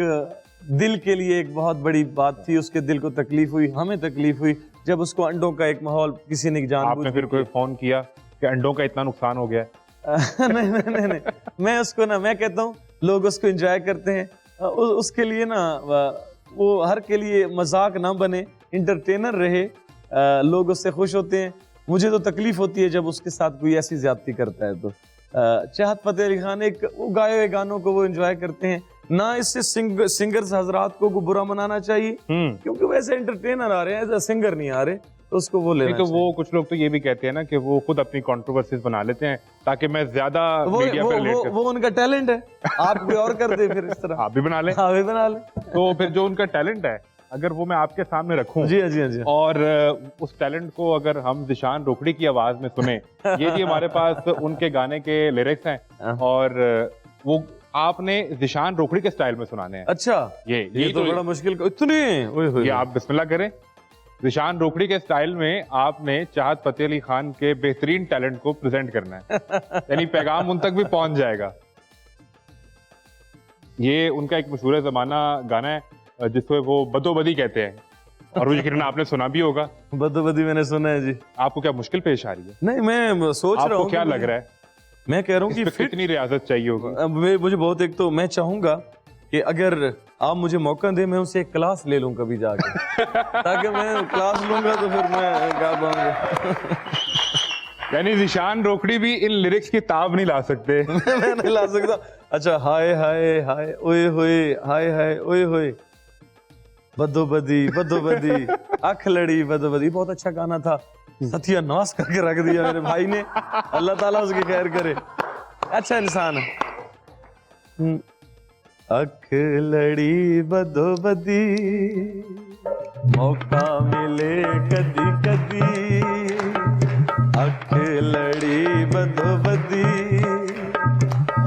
दिल के लिए एक बहुत बड़ी बात थी। उसके दिल को तकलीफ हुई, हमें तकलीफ हुई जब उसको अंडों का एक माहौल किसी ने आपने फिर कोई फोन किया कि अंडों का इतना नुकसान हो गया? नहीं, मैं उसको ना, मैं कहता हूँ लोग उसको एंजॉय करते हैं। उसके लिए ना वो हर के लिए मजाक ना बने, इंटरटेनर रहे, लोग उससे खुश होते हैं। मुझे तो तकलीफ होती है जब उसके साथ कोई ऐसी ज्यादती करता है। तो चाहत फतेह अली खान एक वो गाए हुए गानों को वो एंजॉय करते हैं ना। इससे सिंगर्स हजरात को बुरा मनाना चाहिए, क्योंकि वैसे एंटरटेनर आ रहे हैं, ऐसा सिंगर नहीं आ रहे। तो उसको वो लेना नहीं तो वो कुछ लोग तो ये भी कहते हैं ना कि वो खुद अपनी कंट्रोवर्सीज बना लेते हैं ताकि मैं ज्यादा मीडिया पे रिलेट कर वो उनका टैलेंट है, आप कोई और कर दे फिर इस तरह। आप भी बना लें। हाँ, भी बना ले। तो फिर जो उनका टैलेंट है अगर वो मैं आपके सामने रखूं जी हाँ, जी हाँ, जी हाँ। और उस टैलेंट को अगर हम ज़िशान रोकड़ी की आवाज में सुने, ये जी हमारे पास उनके गाने के लिरिक्स हैं और वो आपने ज़िशान रोकड़ी के स्टाइल में सुनाने हैं। अच्छा, ये तो बड़ा मुश्किल, इतने ओए होए। ये आप बिस्मिल्लाह करें। ज़िशान रोकड़ी के स्टाइल में आपने चाहत फतेह अली खान के बेहतरीन टैलेंट को प्रेजेंट करना है, यानी पैगाम उन तक भी पहुंच जाएगा। ये उनका एक मशहूर ज़माना गाना है जिसको वो बदोबदी कहते हैं और वो यकीनन आपने सुना भी होगा। बदोबदी मैंने सुना है जी। आपको क्या मुश्किल पेश आ रही है? नहीं, मैं सोच रहा हूँ। आपको क्या लग रहा है? मैं कह रहा हूँ कि कितनी रियाजत चाहिए होगी? अब मुझे बहुत, एक तो मैं चाहूंगा कि अगर आप मुझे मौका दे मैं उनसे एक क्लास ले लूं कभी जाके ताकि मैं क्लास लूंगा तो फिर मैं गा पाऊंगा। यानी ज़िशान रोकड़ी भी इन लिरिक्स की ताब नहीं ला सकते। मैं नहीं ला सकता। अच्छा, हाय हाय हाय ओए होए, हाय हाय ओए होए, बदोबदी बदोबदी, अख लड़ी बदोबदी, बहुत अच्छा गाना था। सत्यानाश करके रख दिया मेरे भाई ने, अल्लाह ताला उसकी खैर करे, अच्छा इंसान है। अख लड़ी बदोबदी, मौका मिले कदी कदी, अख लड़ी बदोबदी,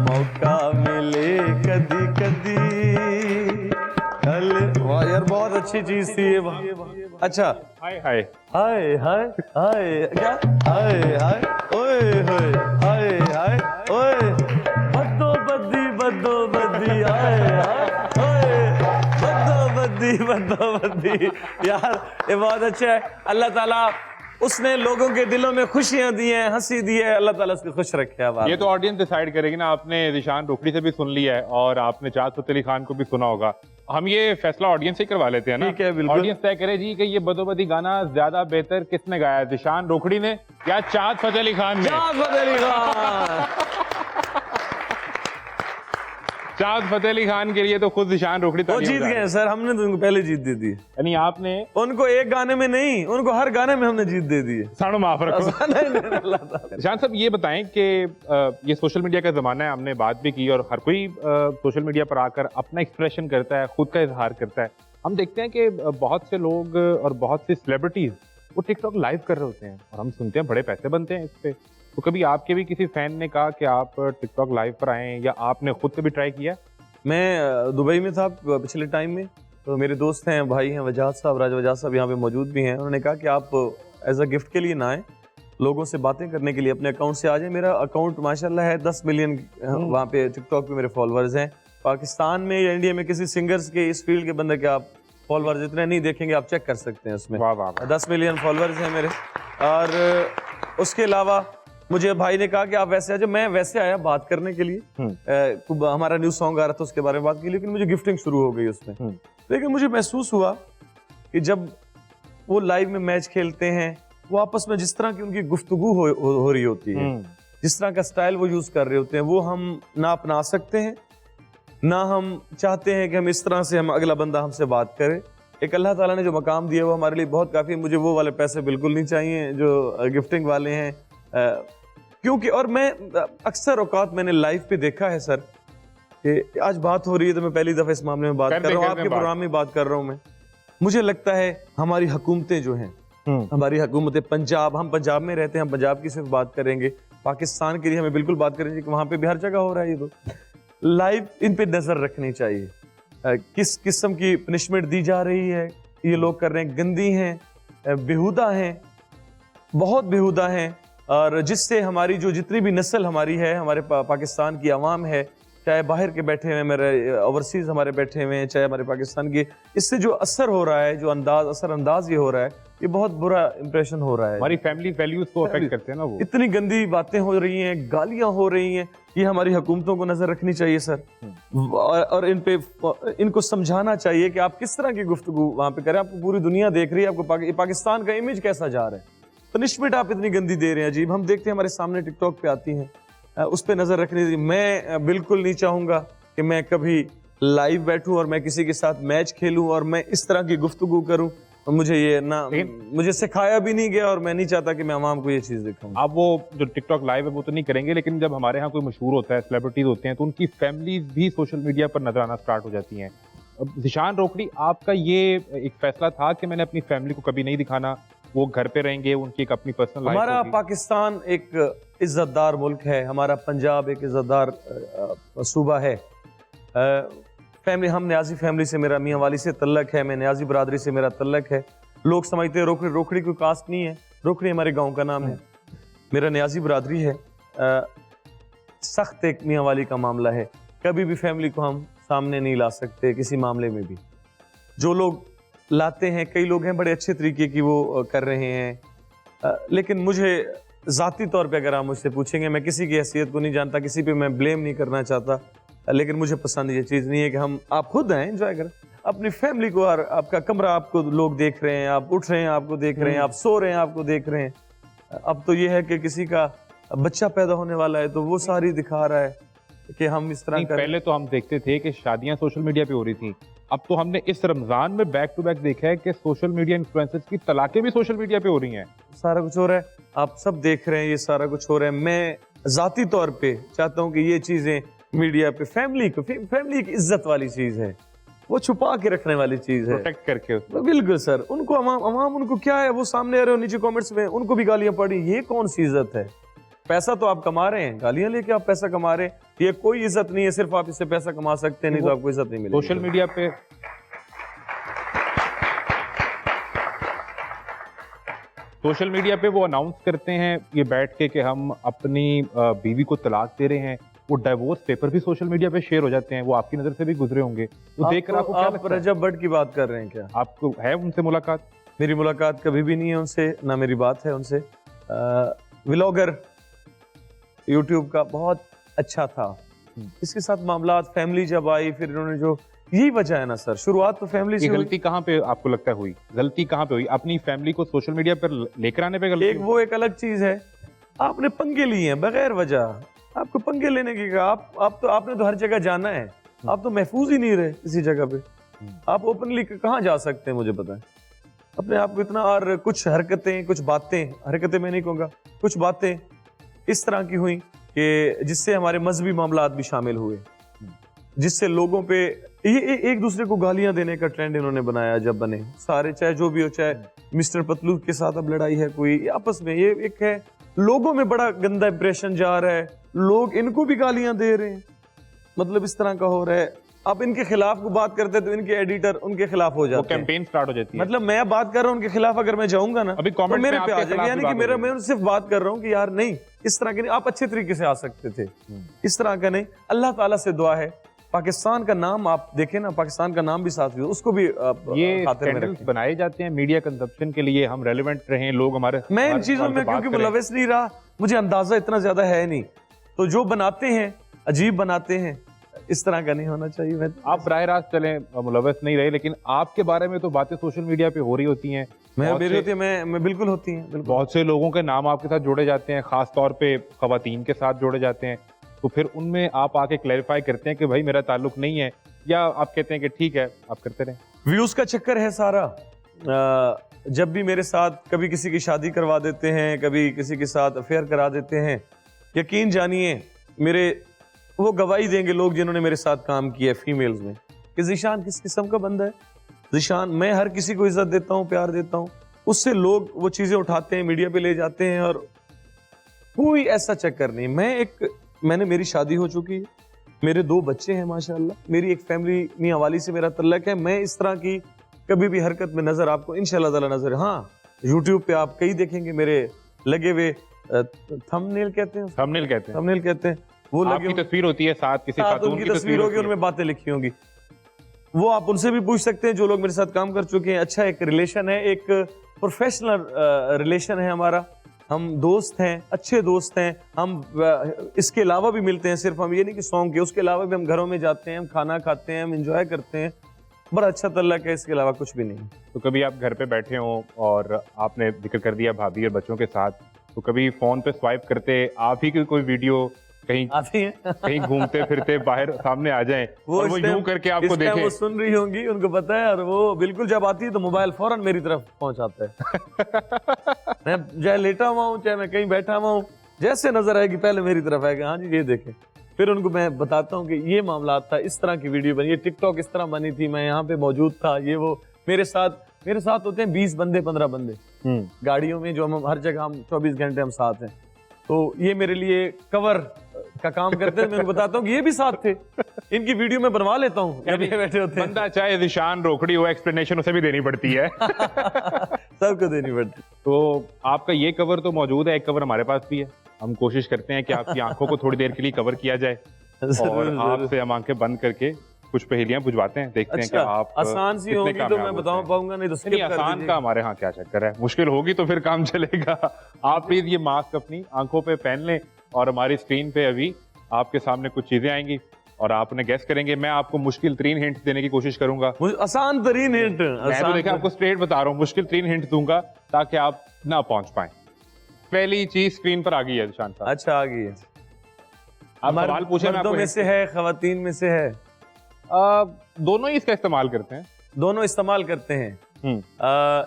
मौका मिले कदी कदी। कल वाह यार, बहुत अच्छी चीज थी ये। अच्छा, हाय हाय हाय हाय हाय, क्या हाय हाय ओए होए, हाय हाय ओए, बदोबदी बदोबदी, हाय हाय ओए, बदोबदी बदोबदी। यार ये बहुत अच्छा है। अल्लाह ताला उसने लोगों के दिलों में खुशियां दी हैं, हंसी दी है, अल्लाह ताला उसको खुश रखे। ये तो ऑडियंस डिसाइड करेगी ना। आपने ज़िशान रोकड़ी से भी सुन लिया है और आपने चाहत फतेह अली खान को भी सुना होगा। हम ये फैसला ऑडियंस से करवा लेते हैं ना। ठीक है, बिल्कुल। ऑडियंस तय करे जी कि ये बदोबदी गाना ज्यादा बेहतर किसने गाया, ज़िशान रोकड़ी ने या चाहत फतेह अली खान ने? चाहत फतेह अली खान। चाहत फतेह अली खान के लिए तो खुद ज़िशान रोकड़ी वो जीत गए सर, हमने तो उनको पहले जीत दे दी। यानी आपने उनको एक गाने में नहीं, उनको हर गाने में हमने जीत दे दी है। साड़ो माफ रखो। नहीं, ज़िशान साहब ये बताएं कि ये सोशल मीडिया का जमाना है, हमने बात भी की और हर कोई सोशल मीडिया पर आकर अपना एक्सप्रेशन करता है, खुद का इजहार करता है। हम देखते हैं कि बहुत से लोग और बहुत सी सेलिब्रिटीज वो टिकटॉक लाइव कर रहे होते हैं और हम सुनते हैं बड़े पैसे बनते हैं इस पे। तो कभी आपके भी किसी फैन ने कहा कि आप टिकटॉक लाइव पर आए या आपने खुद कभी ट्राई किया? मैं दुबई में था पिछले टाइम में, तो मेरे दोस्त हैं, भाई हैं, वजाहत साहब, राजा वजाहत साहब यहाँ पे मौजूद भी हैं। उन्होंने कहा कि आप एज अ गिफ्ट के लिए ना आए, लोगों से बातें करने के लिए अपने अकाउंट से आ जाए। मेरा अकाउंट माशाल्लाह है 10 मिलियन वहाँ पे टिकटॉक पे मेरे फॉलोअर्स हैं। पाकिस्तान में या इंडिया में किसी सिंगर्स के इस फील्ड के बंदे के आप फॉलोअर्स इतने नहीं देखेंगे, आप चेक कर सकते हैं उसमें। वाह वाह, 10 मिलियन फॉलोअर्स हैं मेरे। और उसके अलावा मुझे भाई ने कहा कि आप वैसे आ जाओ। मैं वैसे आया बात करने के लिए, हमारा न्यू सॉन्ग आ रहा था उसके बारे में बात की, लेकिन मुझे गिफ्टिंग शुरू हो गई उसमें। लेकिन मुझे महसूस हुआ कि जब वो लाइव में मैच खेलते हैं, वो आपस में जिस तरह की उनकी गुफ्तगू हो रही होती है, जिस तरह का स्टाइल वो यूज कर रहे होते हैं, वो हम ना अपना सकते हैं, ना हम चाहते हैं कि हम इस तरह से हम अगला बंदा हमसे बात करे। एक अल्लाह ताला ने जो मकाम दिया वो हमारे लिए बहुत काफ़ी। मुझे वो वाले पैसे बिल्कुल नहीं चाहिए जो गिफ्टिंग वाले हैं, क्योंकि और मैं अक्सर औकात मैंने लाइव पे देखा है सर कि आज बात हो रही है तो मैं पहली दफ़ा इस मामले में बात कर रहा हूँ, आपके प्रोग्राम में बात कर रहा हूँ मैं। मुझे लगता है हमारी हुकूमतें जो हैं, हमारी हुकूमतें, पंजाब, हम पंजाब में रहते हैं, हम पंजाब की सिर्फ बात करेंगे, पाकिस्तान के लिए हमें बिल्कुल बात करेंगे कि वहाँ पे भी हर जगह हो रहा है ये। तो लाइव इन पे नज़र रखनी चाहिए, किस किस्म की पनिशमेंट दी जा रही है, ये लोग कर रहे हैं, गंदी हैं, बेहुदा हैं, बहुत बेहुदा हैं, और जिससे हमारी जो जितनी भी नस्ल हमारी है, हमारे पाकिस्तान की आवाम है, चाहे बाहर के बैठे हुए मेरे ओवरसीज हमारे बैठे हुए हैं, चाहे हमारे पाकिस्तान के, इससे जो असर हो रहा है, जो असरअंदाज ये हो रहा है, ये बहुत बुरा इंप्रेशन हो रहा है। हमारी फैमिली वैल्यूज को अफेक्ट करते हैं ना वो। इतनी गंदी बातें हो रही हैं, गालियां हो रही हैं, ये हमारी हुकूमतों को नजर रखनी चाहिए सर, और इनको समझाना चाहिए कि आप किस तरह की गुफ्तगू वहाँ पे करें। आपको पूरी दुनिया देख रही है, आपको पाकिस्तान का इमेज कैसा जा रहा है, पनिशमेंट आप इतनी गंदी दे रहे हैं, अजीब। हम देखते हैं हमारे सामने टिकटॉक पे आती हैं, उस पर नजर रखनी चाहिए। मैं बिल्कुल नहीं चाहूंगा कि मैं कभी लाइव बैठूं और मैं किसी के साथ मैच खेलूं और मैं इस तरह की गुफ्तगू करूं। मुझे ये ना, मुझे सिखाया भी नहीं गया और मैं नहीं चाहता कि मैं आवाम को ये चीज़ दिखाऊं। आप वो जो टिकटॉक लाइव है वो तो नहीं करेंगे, लेकिन जब हमारे यहाँ कोई मशहूर होता है, सेलिब्रिटीज होते हैं, तो उनकी फैमिलीज भी सोशल मीडिया पर नजर आना स्टार्ट हो जाती हैं। अब ज़ीशान रोकड़ी, आपका ये एक फैसला था कि मैंने अपनी फैमिली को कभी नहीं दिखाना, वो घर पे रहेंगे, उनकी एक अपनी पर्सनल लाइफ हमारा होगी। पाकिस्तान एक इज्जतदार मुल्क है, हमारा पंजाब एक इज्जतदार सूबा है। फैमिली, हम न्याजी फैमिली से, मेरा मियाँ वाली से तल्लक है, मैं न्याजी बरादरी से मेरा तल्लक है। लोग समझते हैं रोकड़ी, रोकड़ी कोई कास्ट नहीं है, रोकड़ी हमारे गांव का नाम है। मेरा न्याजी बरादरी है। सख्त एक मियाँ वाली का मामला है, कभी भी फैमिली को हम सामने नहीं ला सकते किसी मामले में भी। जो लोग लाते हैं, कई लोग हैं बड़े अच्छे तरीके की वो कर रहे हैं, लेकिन मुझे ज़ाती तौर पे अगर आप मुझसे पूछेंगे, मैं किसी की हैसियत को नहीं जानता, किसी पे मैं ब्लेम नहीं करना चाहता, लेकिन मुझे पसंद ये चीज़ नहीं है कि हम, आप खुद हैं एंजॉय करें अपनी फैमिली को। और आपका कमरा आपको लोग देख रहे हैं, आप उठ रहे हैं आपको देख रहे हैं, आप सो रहे हैं आपको देख रहे हैं। अब तो ये है कि किसी का बच्चा पैदा होने वाला है तो वो सारी दिखा रहा है कि हम इस तरह पहले तो हम देखते थे कि शादियां सोशल मीडिया पे हो रही थी, अब तो हमने इस रमजान में बैक टू बैक देखा है कि सोशल मीडिया इन्फ्लुएंसर्स की तलाकें भी सोशल मीडिया पे हो रही हैं। सारा कुछ हो रहा है, आप सब देख रहे हैं, ये सारा कुछ हो रहा है। मैं जाती तौर पे चाहता हूँ कि ये चीजें मीडिया पे, फैमिली एक इज्जत वाली चीज है, वो छुपा के रखने वाली चीज है, प्रोटेक्ट करके उसको। बिल्कुल सर। उनको अवाम उनको क्या है, वो सामने आ रहे हो नीचे कमेंट्स में उनको भी गालियां पड़ी, ये कौन सी इज्जत है? पैसा तो आप कमा रहे हैं, गालियां लेके आप पैसा कमा रहे हैं, ये कोई इज्जत नहीं है। सिर्फ आप इससे पैसा कमा सकते हैं, नहीं तो आपको इज्जत नहीं मिलेगी। सोशल मीडिया पे वो अनाउंस करते हैं ये बैठ के कि हम अपनी बीवी को तलाक दे रहे हैं, वो डाइवोर्स पेपर भी सोशल मीडिया पे शेयर हो जाते हैं, वो आपकी नजर से भी गुजरे होंगे, वो देख कर आपको क्या लगता है? रजब भट्ट की बात कर रहे हैं क्या? आपको है उनसे मुलाकात? मेरी मुलाकात कभी भी नहीं है उनसे, ना मेरी बात है उनसे। व्लॉगर यूट्यूब का बहुत अच्छा था, इसके साथ मामला फैमिली जब आई, फिर इन्होंने जो, यही वजह है ना सर, शुरुआत तो फैमिली से। गलती कहाँ पे आपको लगता है हुई? गलती कहाँ पे हुई? अपनी फैमिली को सोशल मीडिया पर लेकर आने पे गलती? एक वो एक अलग चीज है, आपने पंगे लिए हैं बगैर वजह, आपको पंगे लेने की आपने तो हर जगह जाना है, आप तो महफूज ही नहीं रहे किसी जगह पे, आप ओपनली कहाँ जा सकते हैं? मुझे पता है अपने आप को इतना। और कुछ हरकतें, कुछ बातें, हरकतें मैं नहीं कहूँगा, कुछ बातें इस तरह की हुई कि जिससे हमारे मजहबी मामलात भी शामिल हुए, जिससे लोगों पे ये एक दूसरे को गालियां देने का ट्रेंड इन्होंने बनाया। जब बने सारे, चाहे जो भी हो, चाहे मिस्टर पतलू के साथ अब लड़ाई है कोई आपस में, ये एक है, लोगों में बड़ा गंदा इंप्रेशन जा रहा है, लोग इनको भी गालियां दे रहे हैं, मतलब इस तरह का हो रहा है। आप इनके खिलाफ को बात करते हैं तो इनके एडिटर उनके खिलाफ हो जाते हैं, कैंपेन स्टार्ट हो जाती है। मतलब मैं बात कर रहा हूँ उनके खिलाफ, अगर मैं जाऊंगा ना अभी तो कमेंट मेरे में पे आ आपके जाएगा, यानी कि खिलाफ मैं सिर्फ बात कर रहा हूँ कि यार नहीं, इस तरह के नहीं, आप अच्छे तरीके से आ सकते थे, इस तरह का नहीं। अल्लाह ताला से दुआ है, पाकिस्तान का नाम आप देखें ना, पाकिस्तान का नाम भी साथ ही उसको भी ये स्कैंडल्स बनाए जाते हैं मीडिया कंजप्शन के लिए, हम रेलेवेंट रहें, लोग हमारे, मैं इन चीजों में क्योंकि मुलविस नहीं रहा, मुझे अंदाजा इतना ज्यादा है नहीं, तो जो बनाते हैं अजीब बनाते हैं, इस तरह का नहीं होना चाहिए। मैं आप बराह रास्त चलें, मुलविस नहीं रहे, लेकिन आपके बारे में तो बातें सोशल मीडिया पे हो रही होती हैं, मैं बिल्कुल होती हैं, बहुत से लोगों के नाम आपके साथ जोड़े जाते हैं, खास तौर पे खवातीन के साथ जोड़े जाते हैं, तो फिर उनमें आप आके क्लैरिफाई करते हैं कि भाई मेरा ताल्लुक नहीं है, या आप कहते हैं कि ठीक है आप करते रहें? व्यूज का चक्कर है सारा। जब भी मेरे साथ कभी किसी की शादी करवा देते हैं, कभी किसी के साथ अफेयर करा देते हैं, यकीन जानिए मेरे वो गवाही देंगे लोग जिन्होंने मेरे साथ काम किया फीमेल्स में, कि ज़ीशान किस किस्म का बंदा है। ज़ीशान, मैं हर किसी को इज्जत देता हूँ, प्यार देता हूँ, उससे लोग वो चीजें उठाते हैं, मीडिया पे ले जाते हैं, और कोई ऐसा चक्कर नहीं। मैंने मेरी शादी हो चुकी है, मेरे 2 बच्चे हैं माशाल्लाह, मेरी एक फैमिली मियाँ वाली से मेरा तल्लक है। मैं इस तरह की कभी भी हरकत में नजर आपको इंशाल्लाह ताला नजर, हाँ यूट्यूब पे आप कई देखेंगे मेरे लगे हुए थंबनेल कहते हैं, वो आपकी तस्वीर होती है साथ किसी खातून की तस्वीर होगी, उनमें बातें लिखी होंगी, वो आप उनसे भी पूछ सकते हैं जो लोग मेरे साथ काम कर चुके हैं। अच्छा एक रिलेशन है, एक प्रोफेशनल रिलेशन है हमारा, हम दोस्त हैं, अच्छे दोस्त हैं हम। इसके अलावा भी मिलते हैं, सिर्फ हम ये नहीं कि सॉन्ग के, उसके अलावा भी हम घरों में जाते हैं, हम खाना खाते हैं, हम इंजॉय करते हैं, बड़ा अच्छा तल्लक है, इसके अलावा कुछ भी नहीं। तो कभी आप घर पे बैठे हो और आपने जिक्र कर दिया भाभी और बच्चों के साथ, तो कभी फोन पे स्वाइप करते आप ही की कोई वीडियो कहीं आती हैं कहीं घूमते फिरते बाहर सामने आ जाएं और वो इस यूं टाइम- करके इस आपको टाइम देखें। वो सुन रही होंगी, उनको पता है, और वो बिल्कुल जब आती है तो मोबाइल फौरन मेरी तरफ पहुंचाता है। मैं चाहे लेटा हुआ हूँ, चाहे मैं कहीं बैठा हुआ हूँ, जैसे नजर आएगी पहले मेरी तरफ आएगा, हाँ जी ये देखें। फिर उनको मैं बताता हूँ कि ये मामला था, इस तरह की वीडियो बनी, ये टिकटॉक इस तरह बनी थी, मैं यहाँ पे मौजूद था, ये वो मेरे साथ होते हैं 20 बंदे 15 बंदे गाड़ियों में, जो हम हर जगह हम 24 घंटे हम साथ हैं। तो ये मेरे लिए कवर का काम करते हैं। मैं उनको बताता हूँ कि ये भी साथ थे, इनकी वीडियो में बनवा लेता हूँ जब ये बैठे होते हैं। बंदा चाहे ज़िशान रोकड़ी हो, एक्सप्लेनेशन उसे भी देनी पड़ती है। सबको देनी पड़ती। तो आपका ये कवर तो मौजूद है, एक कवर हमारे पास भी है। हम कोशिश करते हैं कि आपकी आंखों को थोड़ी देर के लिए कवर किया जाए और आपसे हम आंखें बंद करके कुछ पहेलियां बुझवाते हैं, देखते हैं कि आप आसान सी कितने होगी तो कामयाब मैं होते बता हैं। पाऊंगा, नहीं तो नहीं, skip कर आसान दीजिए। का हमारे यहाँ क्या चक्कर है, मुश्किल होगी तो फिर काम चलेगा। आप प्लीज ये मास्क अपनी आंखों पे पहन लें और हमारी स्क्रीन पे अभी आपके सामने कुछ चीजें आएंगी और आप उन्हें गेस करेंगे। मैं आपको मुश्किल 3 हिंट देने की कोशिश करूंगा। आसान तरीन हिंट, मैं तो देखा आपको स्ट्रेट बता रहा हूँ, मुश्किल 3 हिंट दूंगा ताकि आप ना पहुंच पाए। पहली चीज स्क्रीन पर आ गई है ज़िशान साहब। अच्छा आ गई है। आप सवाल पूछे, मैं मर्दों आपको में hint- से है, खवातीन में से है, दोनों ही इसका इस्तेमाल करते हैं। दोनों इस्तेमाल करते हैं।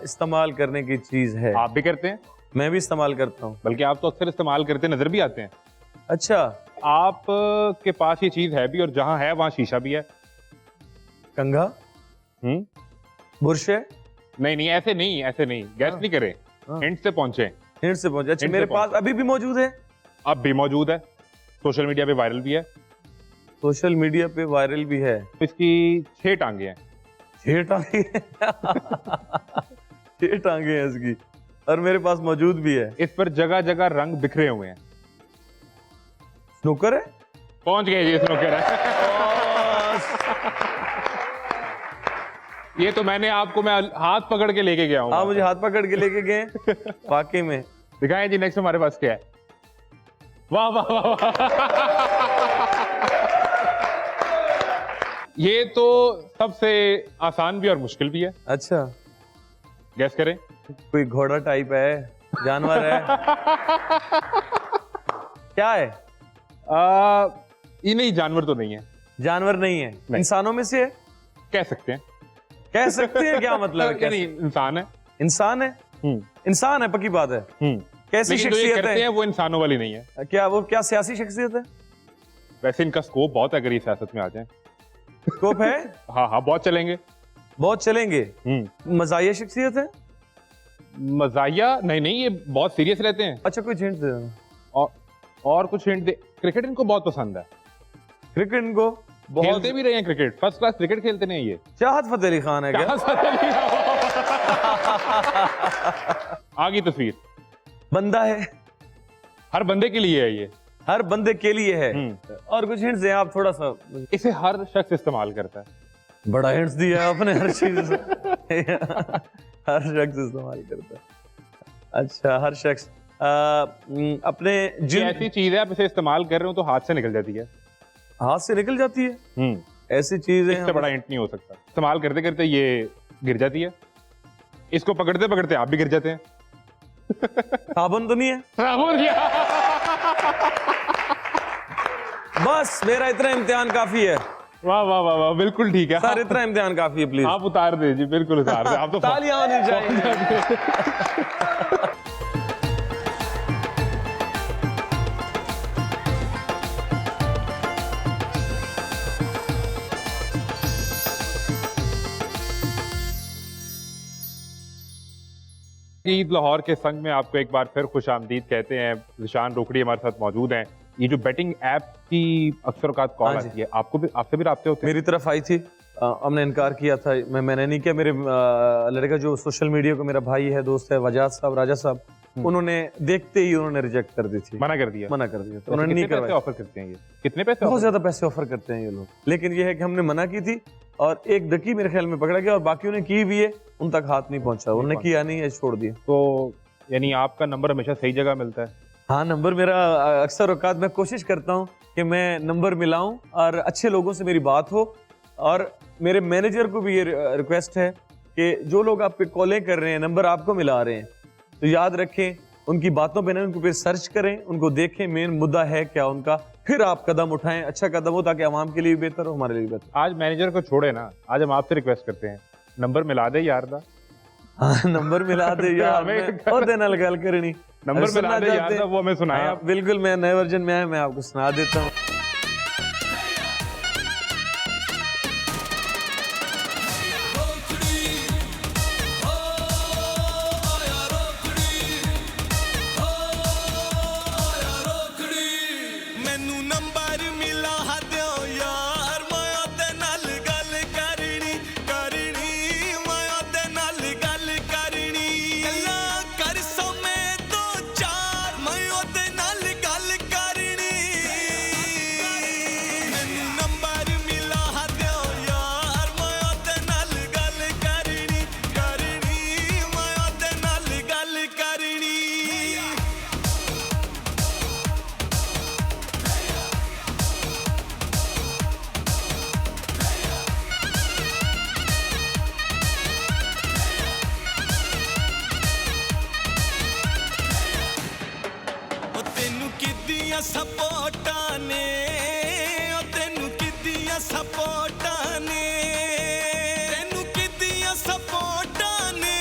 इस्तेमाल करने की चीज है, आप भी करते हैं, मैं भी इस्तेमाल करता हूँ। बल्कि आप तो अक्सर इस्तेमाल करते नजर भी आते हैं। अच्छा, आप के पास ये चीज है भी और जहां है वहां शीशा भी है। कंघा, बुरश है। नहीं ऐसे नहीं गैस हाँ। नहीं करें, हाँ। हिंट से पहुंचे। हिंट से पहुंचे। अच्छा हिंट मेरे से पास अभी भी मौजूद है, अब भी मौजूद है, सोशल मीडिया पे वायरल भी है। सोशल मीडिया पे वायरल भी है। इसकी 6 टांगे हैं। 6 टांगे 6 टांगे हैं इसकी, और मेरे पास मौजूद भी है। इस पर जगह जगह रंग बिखरे हुए हैं। स्नूकर है। पहुंच गए जी, स्नूकर है। ये तो मैं हाथ पकड़ के लेके गया हूँ। हाँ, मुझे हाथ पकड़ के लेके गए। वाकई में। दिखाएं जी, नेक्स्ट हमारे पास क्या है। वाह वाह वाह वाह। ये तो सबसे आसान भी और मुश्किल भी है। अच्छा, गैस करें। कोई घोड़ा टाइप है, जानवर है, क्या है? ये नहीं, जानवर तो नहीं है। जानवर नहीं है। नहीं। इंसानों में से है? कह सकते हैं। कह सकते हैं, क्या मतलब है? नहीं, इंसान है। इंसान है। इंसान है, पक्की बात है। कैसी लेकिन जो ये शख्सियत करते हैं है? वो इंसानों वाली नहीं है। क्या वो क्या सियासी शख्सियत है? वैसे इनका स्कोप बहुत है, अगर ये सियासत में आ जाए। स्कोप है? हाँ बहुत चलेंगे। बहुत चलेंगे। मज़ाहिया शख्सियत है? मजाया नहीं, ये बहुत सीरियस रहते हैं। अच्छा, कोई हिंट दे देना। और कुछ हिंट दे। क्रिकेट इनको बहुत पसंद है, क्रिकेट इनको बहुत खेलते भी रहे हैं क्रिकेट, फर्स्ट क्लास क्रिकेट खेलते नहीं ये। चाहत फतेह अली खान है क्या? आ गई तस्वीर। बंदा है, हर बंदे के लिए है ये। हर बंदे के लिए है। और कुछ हिंट्स दें आप थोड़ा सा। इसे हर शख्स इस्तेमाल करता है। बड़ा हिंट्स दिया है आपने, हर चीज हर शख्स इस्तेमाल करता है। अच्छा, हर शख्स अपने ये ऐसी चीज है, आप इसे इस्तेमाल कर रहे हो तो हाथ से निकल जाती है। हाथ से निकल जाती है। ऐसी चीज है, इससे बड़ा हिंट नहीं हो सकता। इस्तेमाल करते करते ये गिर जाती है, इसको पकड़ते पकड़ते आप भी गिर जाते हैं। साबुन तो नहीं है? बस मेरा इतना इम्तिहान काफी है। वाह वाह वाह वाह, बिल्कुल ठीक है। सर इतना इम्तिहान काफी है, प्लीज। आप उतार दीजिए, बिल्कुल उतार दे। आप तो तालियां होनी चाहिए। ईद लाहौर के संग में आपको एक बार फिर खुश आमदीद कहते हैं। ज़िशान रोकड़ी हमारे साथ मौजूद हैं। ये जो बैटिंग ऐप की अक्सर औकात कॉल हाँ जी। आती है, आपसे भी राब्ते होते हैं? मेरी तरफ आई थी, हमने इनकार किया था। मैंने नहीं किया। मेरे लड़का जो सोशल मीडिया को मेरा भाई है, दोस्त है, वजाद साहब, राजा साहब, उन्होंने देखते ही उन्होंने रिजेक्ट कर दी थी, मना कर दिया। मना कर दिया। तो वैसे उन्होंने नहीं कितने पैसे करवाया। ऑफर करते हैं ये? कितने पैसे बहुत offer ज्यादा पैसे ऑफर करते हैं ये लोग, लेकिन ये है कि हमने मना की थी और एक डकी मेरे ख्याल में पकड़ा गया और बाकियों ने की भी है, उन तक हाथ नहीं पहुंचा। उन्होंने किया नहीं है, छोड़ दिया। तो यानी आपका नंबर हमेशा सही जगह मिलता है? हाँ, नंबर मेरा अक्सर औकात मैं कोशिश करता हूँ कि मैं नंबर मिलाऊं और अच्छे लोगों से मेरी बात हो। और मेरे मैनेजर को भी ये रिक्वेस्ट है कि जो लोग आप पे कॉलें कर रहे हैं, नंबर आपको मिला रहे हैं, तो याद रखें उनकी बातों पे ना, उनको पे सर्च करें, उनको देखें मेन मुद्दा है क्या उनका, फिर आप कदम उठाएं, अच्छा कदम हो, ताकि आवाम के लिए भी बेहतर हो, हमारे लिए भी बेहतर। आज मैनेजर को छोड़े ना, आज हम आपसे रिक्वेस्ट करते हैं नंबर मिला दे यार दा। हाँ, नंबर मिला दे यार, और देना गल करनी, नंबर मिला दे यार दा, वो हमें सुनाए आप। बिल्कुल, मैं नए वर्जन में आया, मैं आपको सुना देता हूँ। मैनू नंबर मिला दियो यार, मैं ओदे नाल गल करनी मैं ओदे नाल गल करनी, गल्ला कर समय 2-4 मैं ओदे नाल गल करनी। मैनू नंबर मिला दियो यार, मैं ओदे नाल गल करनी मैं ओदे नाल गल करनी। ਉਹ ਤੈਨੂੰ ਕਿੱਦੀਆਂ ਸਪੋਰਟਾਂ ਨੇ, ਉਹ ਤੈਨੂੰ ਕਿੱਦੀਆਂ ਸਪੋਰਟਾਂ ਨੇ, ਤੈਨੂੰ ਕਿੱਦੀਆਂ ਸਪੋਰਟਾਂ ਨੇ,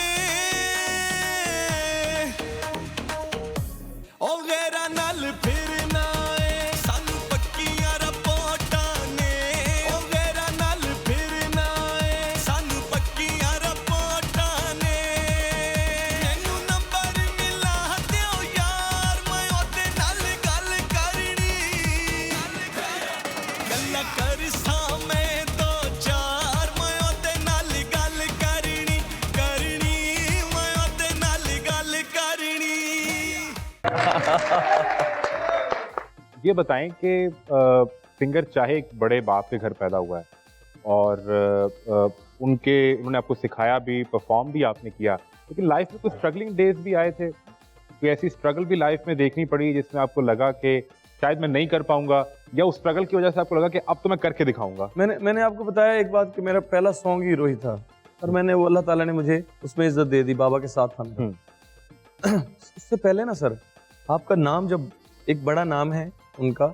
ਉਹ ਗੈਰਾਂ ਨਾਲ ਫਿਰਨਾ ਏ ਸਾਨੂੰ ਪੱਕੀਆਂ ਰਿਪੋਰਟਾਂ ਨੇ, ਉਹ ਗੈਰਾਂ ਨਾਲ ਫਿਰਨਾ ਏ ਸਾਨੂੰ ਪੱਕੀਆਂ ਰਿਪੋਰਟਾਂ ਨੇ। ਮੈਨੂੰ ਨੰਬਰ ਮਿਲਾ ਦਿਓ ਯਾਰ, ਮੈਂ ਉਹਦੇ ਨਾਲ ਗੱਲ ਕਰਨੀ, ਗੱਲਾਂ ਕਰ ਸਾਵੇਂ 2-4 ਮੈਂ ਉਹਦੇ ਨਾਲ ਗੱਲ ਕਰਨੀ ਮੈਂ ਉਹਦੇ ਨਾਲ ਗੱਲ ਕਰਨੀ। ये बताएं कि सिंगर चाहे एक बड़े बाप के घर पैदा हुआ है और उन्होंने आपको सिखाया भी, परफॉर्म भी आपने किया, लेकिन लाइफ में कुछ स्ट्रगलिंग डेज भी आए थे, कोई ऐसी स्ट्रगल भी लाइफ में देखनी पड़ी जिसमें आपको लगा कि शायद मैं नहीं कर पाऊंगा, या उस स्ट्रगल की वजह से आपको लगा कि अब तो मैं करके दिखाऊंगा? मैंने आपको बताया एक बात कि मेरा पहला सॉन्ग हीरो ही था, और मैंने वो अल्लाह ताला ने मुझे उसमें इज्जत दे दी, बाबा के साथ था। उससे पहले ना सर, आपका नाम जब एक बड़ा नाम है उनका,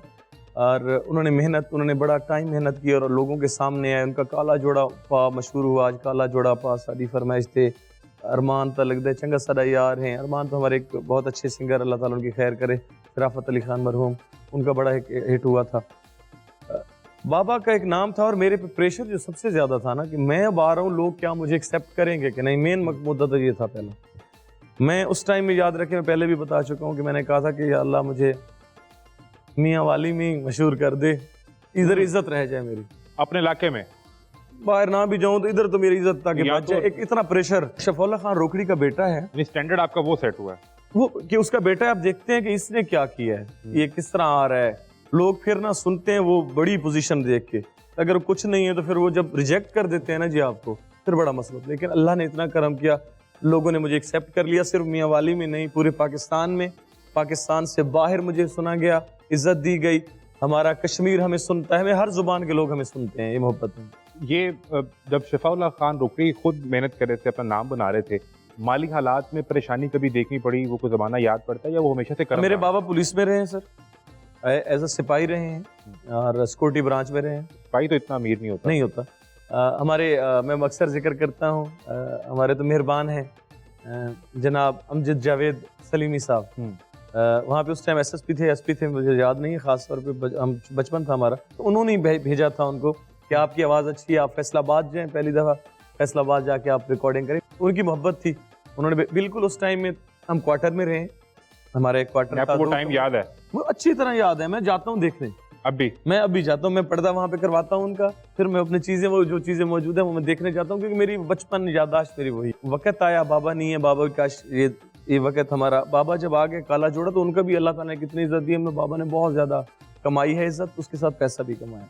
और उन्होंने बड़ा टाइम मेहनत की और लोगों के सामने आए, उनका काला जोड़ा पा मशहूर हुआ, आज काला जोड़ा पा सारी फरमाइश थे, अरमान तो लगता है चंगा सारा यार हैं। अरमान तो हमारे एक बहुत अच्छे सिंगर, अल्लाह ताला उनकी खैर करे, शराफत अली खान मरहूम, उनका बड़ा एक हिट हुआ था। बाबा का एक नाम था, और मेरे पे प्रेशर जो सबसे ज़्यादा था ना, कि मैं अब आ रहा हूँ, लोग क्या मुझे एक्सेप्ट करेंगे कि नहीं। मेन मुद्दा तो ये था पहला। मैं उस टाइम में, याद रखें, मैं पहले भी बता चुका हूँ कि मैंने कहा था कि या अल्लाह मुझे मियाँ वाली में मशहूर कर दे, इधर इज्जत रह जाए मेरी, अपने इलाके में बाहर ना भी जाऊं तो इधर तो मेरी इज्जत ताकि या बच जाए। एक इतना प्रेशर। शफौला खान रोकड़ी का बेटा है, स्टैंडर्ड आपका वो सेट हुआ है, वो कि उसका बेटा है, आप देखते हैं कि इसने क्या किया है, ये किस तरह आ रहा है, लोग फिर ना सुनते हैं वो बड़ी पोजीशन देख के, अगर कुछ नहीं है तो फिर वो जब रिजेक्ट कर देते हैं ना जी आपको, फिर बड़ा मसला। लेकिन अल्लाह ने इतना करम किया, लोगों ने मुझे एक्सेप्ट कर लिया, सिर्फ मियाँ वाली में नहीं, पूरे पाकिस्तान में, पाकिस्तान से बाहर मुझे सुना गया, इज्जत दी गई, हमारा कश्मीर हमें सुनता है, हर जुबान के लोग हमें सुनते हैं, ये मोहब्बत है। ये जब शफाउल्लाह खान रोकड़ी खुद मेहनत कर रहे थे, अपना नाम बना रहे थे, माली हालात में परेशानी कभी देखनी पड़ी, वो कोई ज़माना याद पड़ता है, या वो हमेशा से कर? मेरे बाबा पुलिस में रहे हैं सर, एज अ सिपाही रहे हैं, और सिक्योरिटी ब्रांच में रहे हैं। सिपाही तो इतना अमीर नहीं होता। मैं अक्सर जिक्र करता हूँ, हमारे तो मेहरबान हैं जनाब अमजद जावेद सलीमी साहब, वहाँ पे उस टाइम SSP थे, SP थे, मुझे याद नहीं है, खास तौर पे हम बचपन था हमारा, तो उन्होंने ही भेजा था उनको कि आपकी आवाज़ अच्छी है, आप फैसलाबाद जाएं, पहली दफ़ा फैसलाबाद जाके आप रिकॉर्डिंग करें। उनकी मोहब्बत थी, उन्होंने बिल्कुल उस टाइम में, हम क्वार्टर में रहे, हमारा एक क्वार्टर था, वो टाइम याद है? वो अच्छी तरह याद है, मैं जाता हूँ देखने, मैं अभी जाता हूँ, मैं पर्दा वहाँ पे करवाता हूँ उनका, फिर मैं अपनी चीज़ें, वो जो चीज़ें मौजूद है वो मैं देखने जाता हूँ, क्योंकि मेरी बचपन यादाश्त मेरी वही। वक्त आया, बाबा नहीं है, बाबा का ये वक्त हमारा, बाबा जब आ गए काला जोड़ा, तो उनका भी अल्लाह ताला ने कितनी इज्जत दी हमें, बाबा ने बहुत ज़्यादा कमाई है इज्जत, उसके साथ पैसा भी कमाया,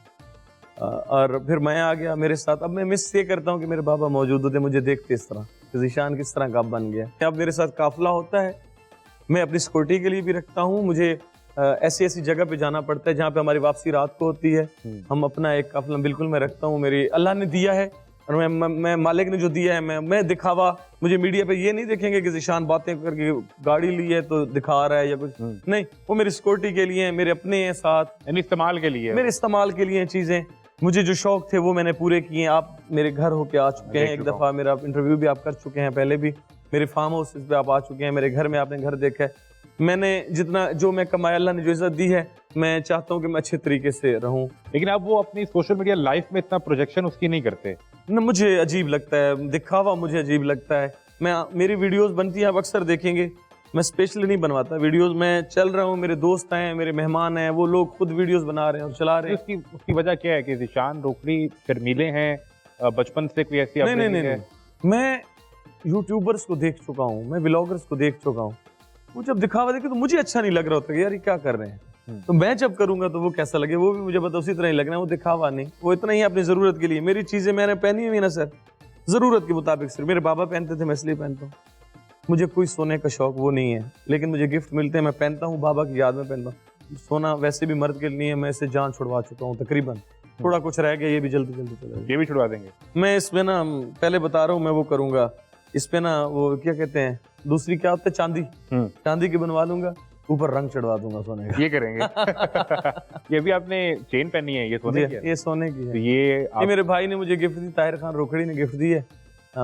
और फिर मैं आ गया मेरे साथ। अब मैं मिस ये करता हूँ कि मेरे बाबा मौजूद होते, मुझे देखते इस तरह, ज़ीशान किस तरह का बन गया। अब मेरे साथ काफिला होता है, मैं अपनी सिक्योरिटी के लिए भी रखता हूँ, मुझे ऐसी ऐसी जगह पे जाना पड़ता है जहाँ पे हमारी वापसी रात को होती है, हम अपना एक काफिला बिल्कुल मैं रखता हूँ, मेरी अल्लाह ने दिया है, और मैं मालिक ने जो दिया है मैं दिखावा, मुझे मीडिया पे ये नहीं देखेंगे कि ज़ीशान बातें करके गाड़ी ली है तो दिखा रहा है या कुछ नहीं, वो मेरी सिक्योरिटी के लिए है, मेरे अपने हैं साथ, यानी इस्तेमाल के लिए, मेरे इस्तेमाल के लिए चीज़ें। मुझे जो शौक थे वो मैंने पूरे किए। आप मेरे घर होके आ चुके हैं, एक दफ़ा मेरा इंटरव्यू भी आप कर चुके हैं, पहले भी मेरे फार्म हाउस पे आप आ चुके हैं, मेरे घर में आपने घर देखा है। मैंने जितना जो मैं कमाया, अल्लाह ने जो इज्जत दी है, मैं चाहता हूँ कि मैं अच्छे तरीके से रहूँ। लेकिन आप वो अपनी सोशल मीडिया लाइफ में इतना प्रोजेक्शन उसकी नहीं करते न, मुझे अजीब लगता है, दिखावा मुझे अजीब लगता है। मेरी वीडियोस बनती हैं, आप अक्सर देखेंगे, मैं स्पेशली नहीं बनवाता वीडियोस। मैं चल रहा हूँ, मेरे दोस्त हैं, मेरे मेहमान हैं, वो लोग खुद वीडियोस बना रहे हैं और चला रहे हैं। उसकी वजह क्या है कि ज़ीशान रोकड़ी शर्मीले हैं, बचपन से कोई ऐसी नहीं, मैं यूट्यूबर्स को देख चुका हूँ, मैं व्लॉगर्स को देख चुका हूँ, वो जब दिखावा देखे तो मुझे अच्छा नहीं लग रहा होता कि यार ये क्या कर रहे हैं। तो मैं जब करूंगा तो वो कैसा लगे, वो भी मुझे पता उसी तरह ही लगना है। वो दिखावा नहीं, वो इतना ही अपनी ज़रूरत के लिए। मेरी चीज़ें मैंने पहनी हुई ना सर, ज़रूरत के मुताबिक। सिर्फ मेरे बाबा पहनते थे, मैं इसलिए पहनता हूँ। मुझे कोई सोने का शौक वो नहीं है, लेकिन मुझे गिफ्ट मिलते हैं, मैं पहनता हूँ, बाबा की याद में पहनता हूँ। सोना वैसे भी मर्द के लिए, मैं इससे जान छुड़वा चुका हूँ तकरीबन। थोड़ा कुछ रह गया, ये भी जल्दी जल्दी चला, ये भी छुड़वा देंगे। मैं इसमें ना, पहले बता रहा हूँ, मैं वो करूँगा इस पे ना, वो क्या कहते हैं दूसरी क्या होता है, चांदी, चांदी की बनवा लूंगा, ऊपर रंग चढ़वा दूंगा सोने का। ये करेंगे। ये भी आपने चेन पहनी है, ये सोने की है? ये सोने की है। तो ये मेरे भाई ने मुझे गिफ्ट दी, ताहिर खान रोकड़ी ने गिफ्ट दी है।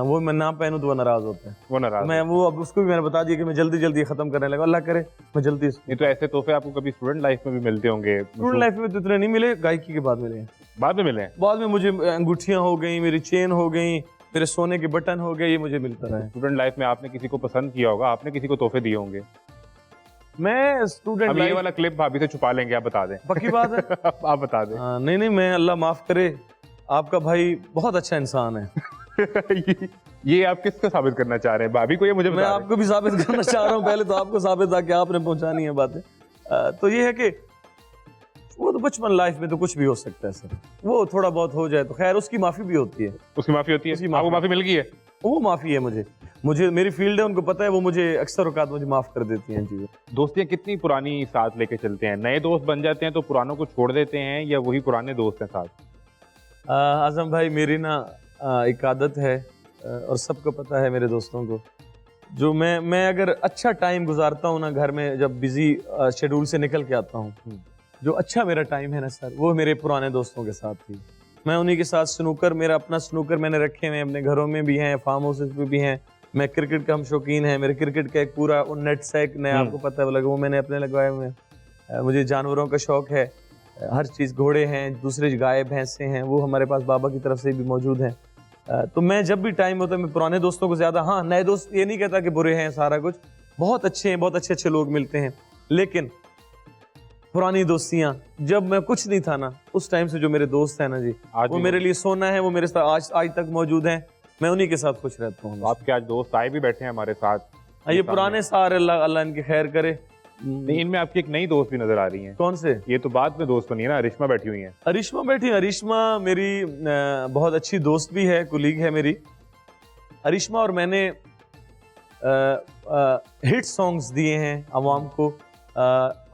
वो मैं ना पहनूं तो वो नाराज होता है। वो नाराज, मैं वो अब उसको भी मैंने बता दिया कि मैं जल्दी जल्दी खत्म करने लगा, अल्लाह करे मैं जल्दी। ये तो ऐसे तोहफे आपको कभी स्टूडेंट लाइफ में भी मिलते होंगे? स्टूडेंट लाइफ में तो इतने नहीं मिले, गायकी के बाद मिले हैं। बाद में मिले हैं? बाद में मुझे अंगूठियां हो गई, मेरी चेन हो गई, मेरे सोने के बटन हो गए, ये मुझे मिलता रहा है। स्टूडेंट लाइफ में आपने किसी को पसंद किया होगा, आपने किसी को तोहफे दिए होंगे? मैं स्टूडेंट अब ये वाला क्लिप भाभी से छुपा लेंगे, आप बता दें। पक्की बात है। आप बता दें। नहीं, मैं अल्लाह माफ करे, आपका भाई बहुत अच्छा इंसान है। ये आप किसको साबित करना चाह रहे हैं? भाभी को? ये मुझे मैं आपको भी साबित करना चाह रहा हूँ। पहले तो आपको साबित था कि आपने पहुंचानी है बातें। तो ये है कि वो तो बचपन लाइफ में तो कुछ भी हो सकता है सर, वो थोड़ा बहुत हो जाए तो खैर, उसकी माफी भी होती है। उसकी माफी होती है? आपको माफी मिल गई है? वो माफी है मुझे मेरी फील्ड है, उनको पता है, वो मुझे अक्सर औकात मुझे माफ कर देती हैं चीजें। दोस्तियां कितनी पुरानी साथ लेके चलते हैं? नए दोस्त बन जाते हैं तो पुरानों को छोड़ देते हैं, या वही पुराने दोस्त हैं साथ? आजम भाई, मेरी ना एक आदत है, और सबको पता है मेरे दोस्तों को, जो मैं अगर अच्छा टाइम गुजारता हूँ ना घर में, जब बिजी शेड्यूल से निकल के आता हूँ, जो अच्छा मेरा टाइम है ना सर, वो मेरे पुराने दोस्तों के साथ थी। मैं उन्हीं के साथ स्नूकर, मेरा अपना स्नूकर मैंने रखे हुए हैं, अपने घरों में भी हैं, फार्म हाउसेस पे भी हैं। मैं क्रिकेट का हम शौकीन है, मेरे क्रिकेट का एक पूरा नेट सेक नया, आपको पता है वो मैंने अपने लगवाए हुए हैं। मुझे जानवरों का शौक है, हर चीज़, घोड़े हैं, दूसरे गाय भैंसे हैं, वो हमारे पास बाबा की तरफ से भी मौजूद हैं। तो मैं जब भी टाइम होता है, मैं पुराने दोस्तों को ज़्यादा, हाँ नए दोस्त ये नहीं कहता कि बुरे हैं, सारा कुछ बहुत अच्छे हैं, बहुत अच्छे लोग मिलते हैं, लेकिन पुरानी दोस्तियां, जब मैं कुछ नहीं था ना, उस टाइम से जो मेरे दोस्त हैं ना जी, वो मेरे लिए सोना है, वो मेरे साथ आज तक मौजूद हैं, मैं उन्हीं के साथ खुश रहता हूँ। आपके आज दोस्त आए भी बैठे हैं हमारे साथ, ये पुराने सारे, अल्लाह इनकी खैर करे। इनमें आपकी एक नई दोस्त भी नजर आ रही है। कौन से? ये तो बाद में दोस्त बनी है ना, अरिश्मा बैठी हुई है। अरिश्मा बैठी है। अरिश्मा मेरी बहुत अच्छी दोस्त भी है, कुलीग है मेरी। अरिश्मा और मैंने हिट सॉन्ग्स दिए हैं आवाम को,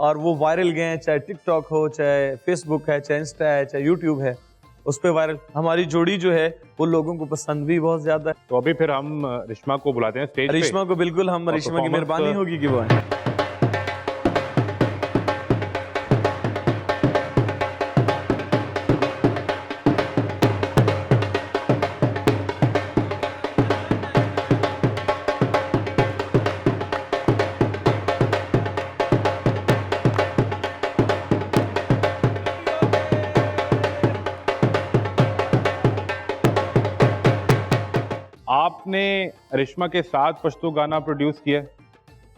और वो वायरल गए हैं, चाहे टिकटॉक हो, चाहे फेसबुक है, चाहे इंस्टा है, चाहे यूट्यूब है, उस पर वायरल। हमारी जोड़ी जो है वो लोगों को पसंद भी बहुत ज्यादा है। तो अभी फिर हम रिश्मा को बुलाते हैं स्टेज पे। रिश्मा को बिल्कुल, हम रिश्मा की मेहरबानी होगी कि वो है। आपने रिश्मा के साथ पश्तो गाना प्रोड्यूस किया?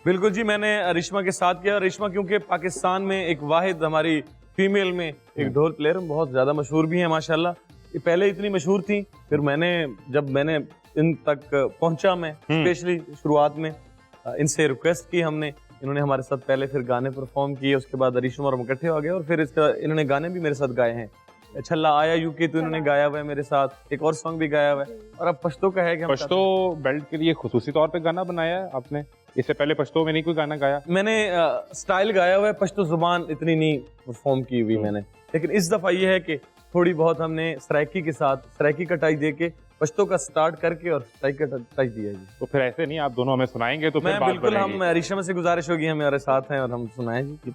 बिल्कुल जी, मैंने रिश्मा के साथ किया। रिश्मा क्योंकि पाकिस्तान में एक वाहिद हमारी फीमेल में एक ढोल प्लेयर, बहुत ज़्यादा मशहूर भी है माशाल्लाह। ये पहले इतनी मशहूर थी, फिर जब मैंने इन तक पहुंचा, मैं स्पेशली शुरुआत में इनसे रिक्वेस्ट की हमने, इन्होंने हमारे साथ पहले फिर गाने परफॉर्म किए, उसके बाद रिश्मा और हम इकट्ठे हो गए, और फिर इन्होंने गाने भी मेरे साथ गाए हैं। छल्ला आया यूके तो इन्होंने गाया हुआ है मेरे साथ, एक और सॉन्ग भी गाया हुआ है, और अब पश्तो का है कि पश्तो बेल्ट के लिए खुसूसी तौर पे गाना बनाया है आपने? इससे पहले पश्तो में नहीं कोई गाना गाया? मैंने स्टाइल गाया हुआ है, पश्तो जुबान इतनी नहीं परफॉर्म की हुई मैंने, लेकिन इस दफा ये है कि थोड़ी बहुत हमने सराइकी के साथ, सराइकी कटाई दे के पश्तो का स्टार्ट करके और टच दिया जी। तो फिर ऐसे नहीं, आप दोनों हमें सुनाएंगे तो फिर मैं बात बिल्कुल, बनेगी। हम रिशम से गुजारिश होगी हमारे साथ हैं और हम सुनाएं जी।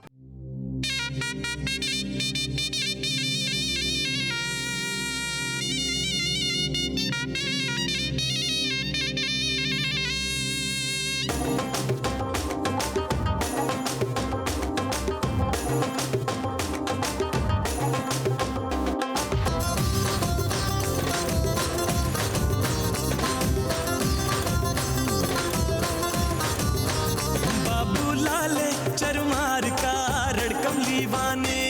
बाबू लाले चरमार का रड़कमली वाने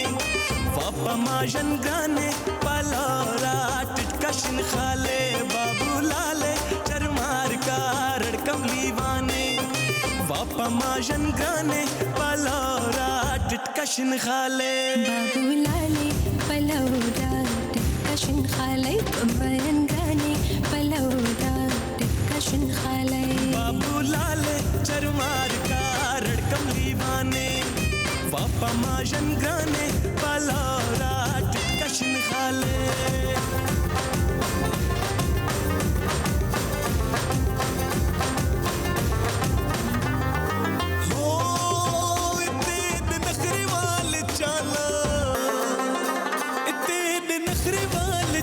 वापा माजन गाने पलौरा टिटकशन खाले। बाबू लाले चरमार का रड़कमली वाने वापा माजन गाने पलौरा टिटकशन खाले। बाबू लाले पलौरा टिटकशन खाले बम्बयन गाने पलौरा टिटकशन खाले। बाबू लाले चरमार का रड़कमली वाने वापा माजन गाने पलौरा टिटकशन खाले।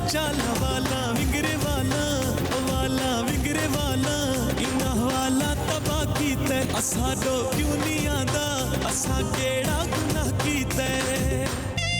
चाला वाला विंगरे वाला इना वाला तबा कीते असा दो क्यों नहीं आंदा असा केड़ा गुनाह कीते।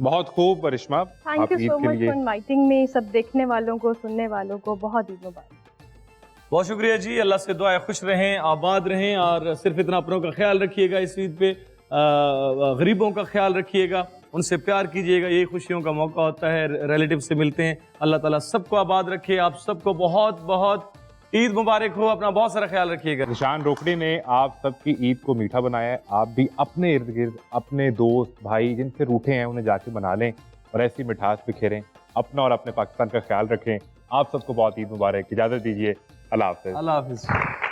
बहुत खूब रिश्मा, थैंक आप यू ईद सो के मच लिए फॉर इनवाइटिंग मी। सब देखने वालों को, सुनने वालों को बहुत ईद मुबारक। बहुत शुक्रिया जी, अल्लाह से दुआ है खुश रहें, आबाद रहें और सिर्फ इतना अपनों का ख्याल रखिएगा इस ईद पे, गरीबों का ख्याल रखिएगा, उनसे प्यार कीजिएगा, यही खुशियों का मौका होता है, रिलेटिव से मिलते हैं। अल्लाह ताला सबको आबाद रखे, आप सबको बहुत बहुत ईद मुबारक हो, अपना बहुत सारा ख्याल रखिएगा। निशान रोकड़ी ने आप सबकी ईद को मीठा बनाया है। आप भी अपने इर्द गिर्द अपने दोस्त भाई जिनसे रूठे हैं उन्हें जाके मना लें और ऐसी मिठास बिखेरें, अपना और अपने पाकिस्तान का ख्याल रखें। आप सबको बहुत ईद मुबारक, इजाजत दीजिए, अल्लाह हाफिज। अल्लाह हाफिज।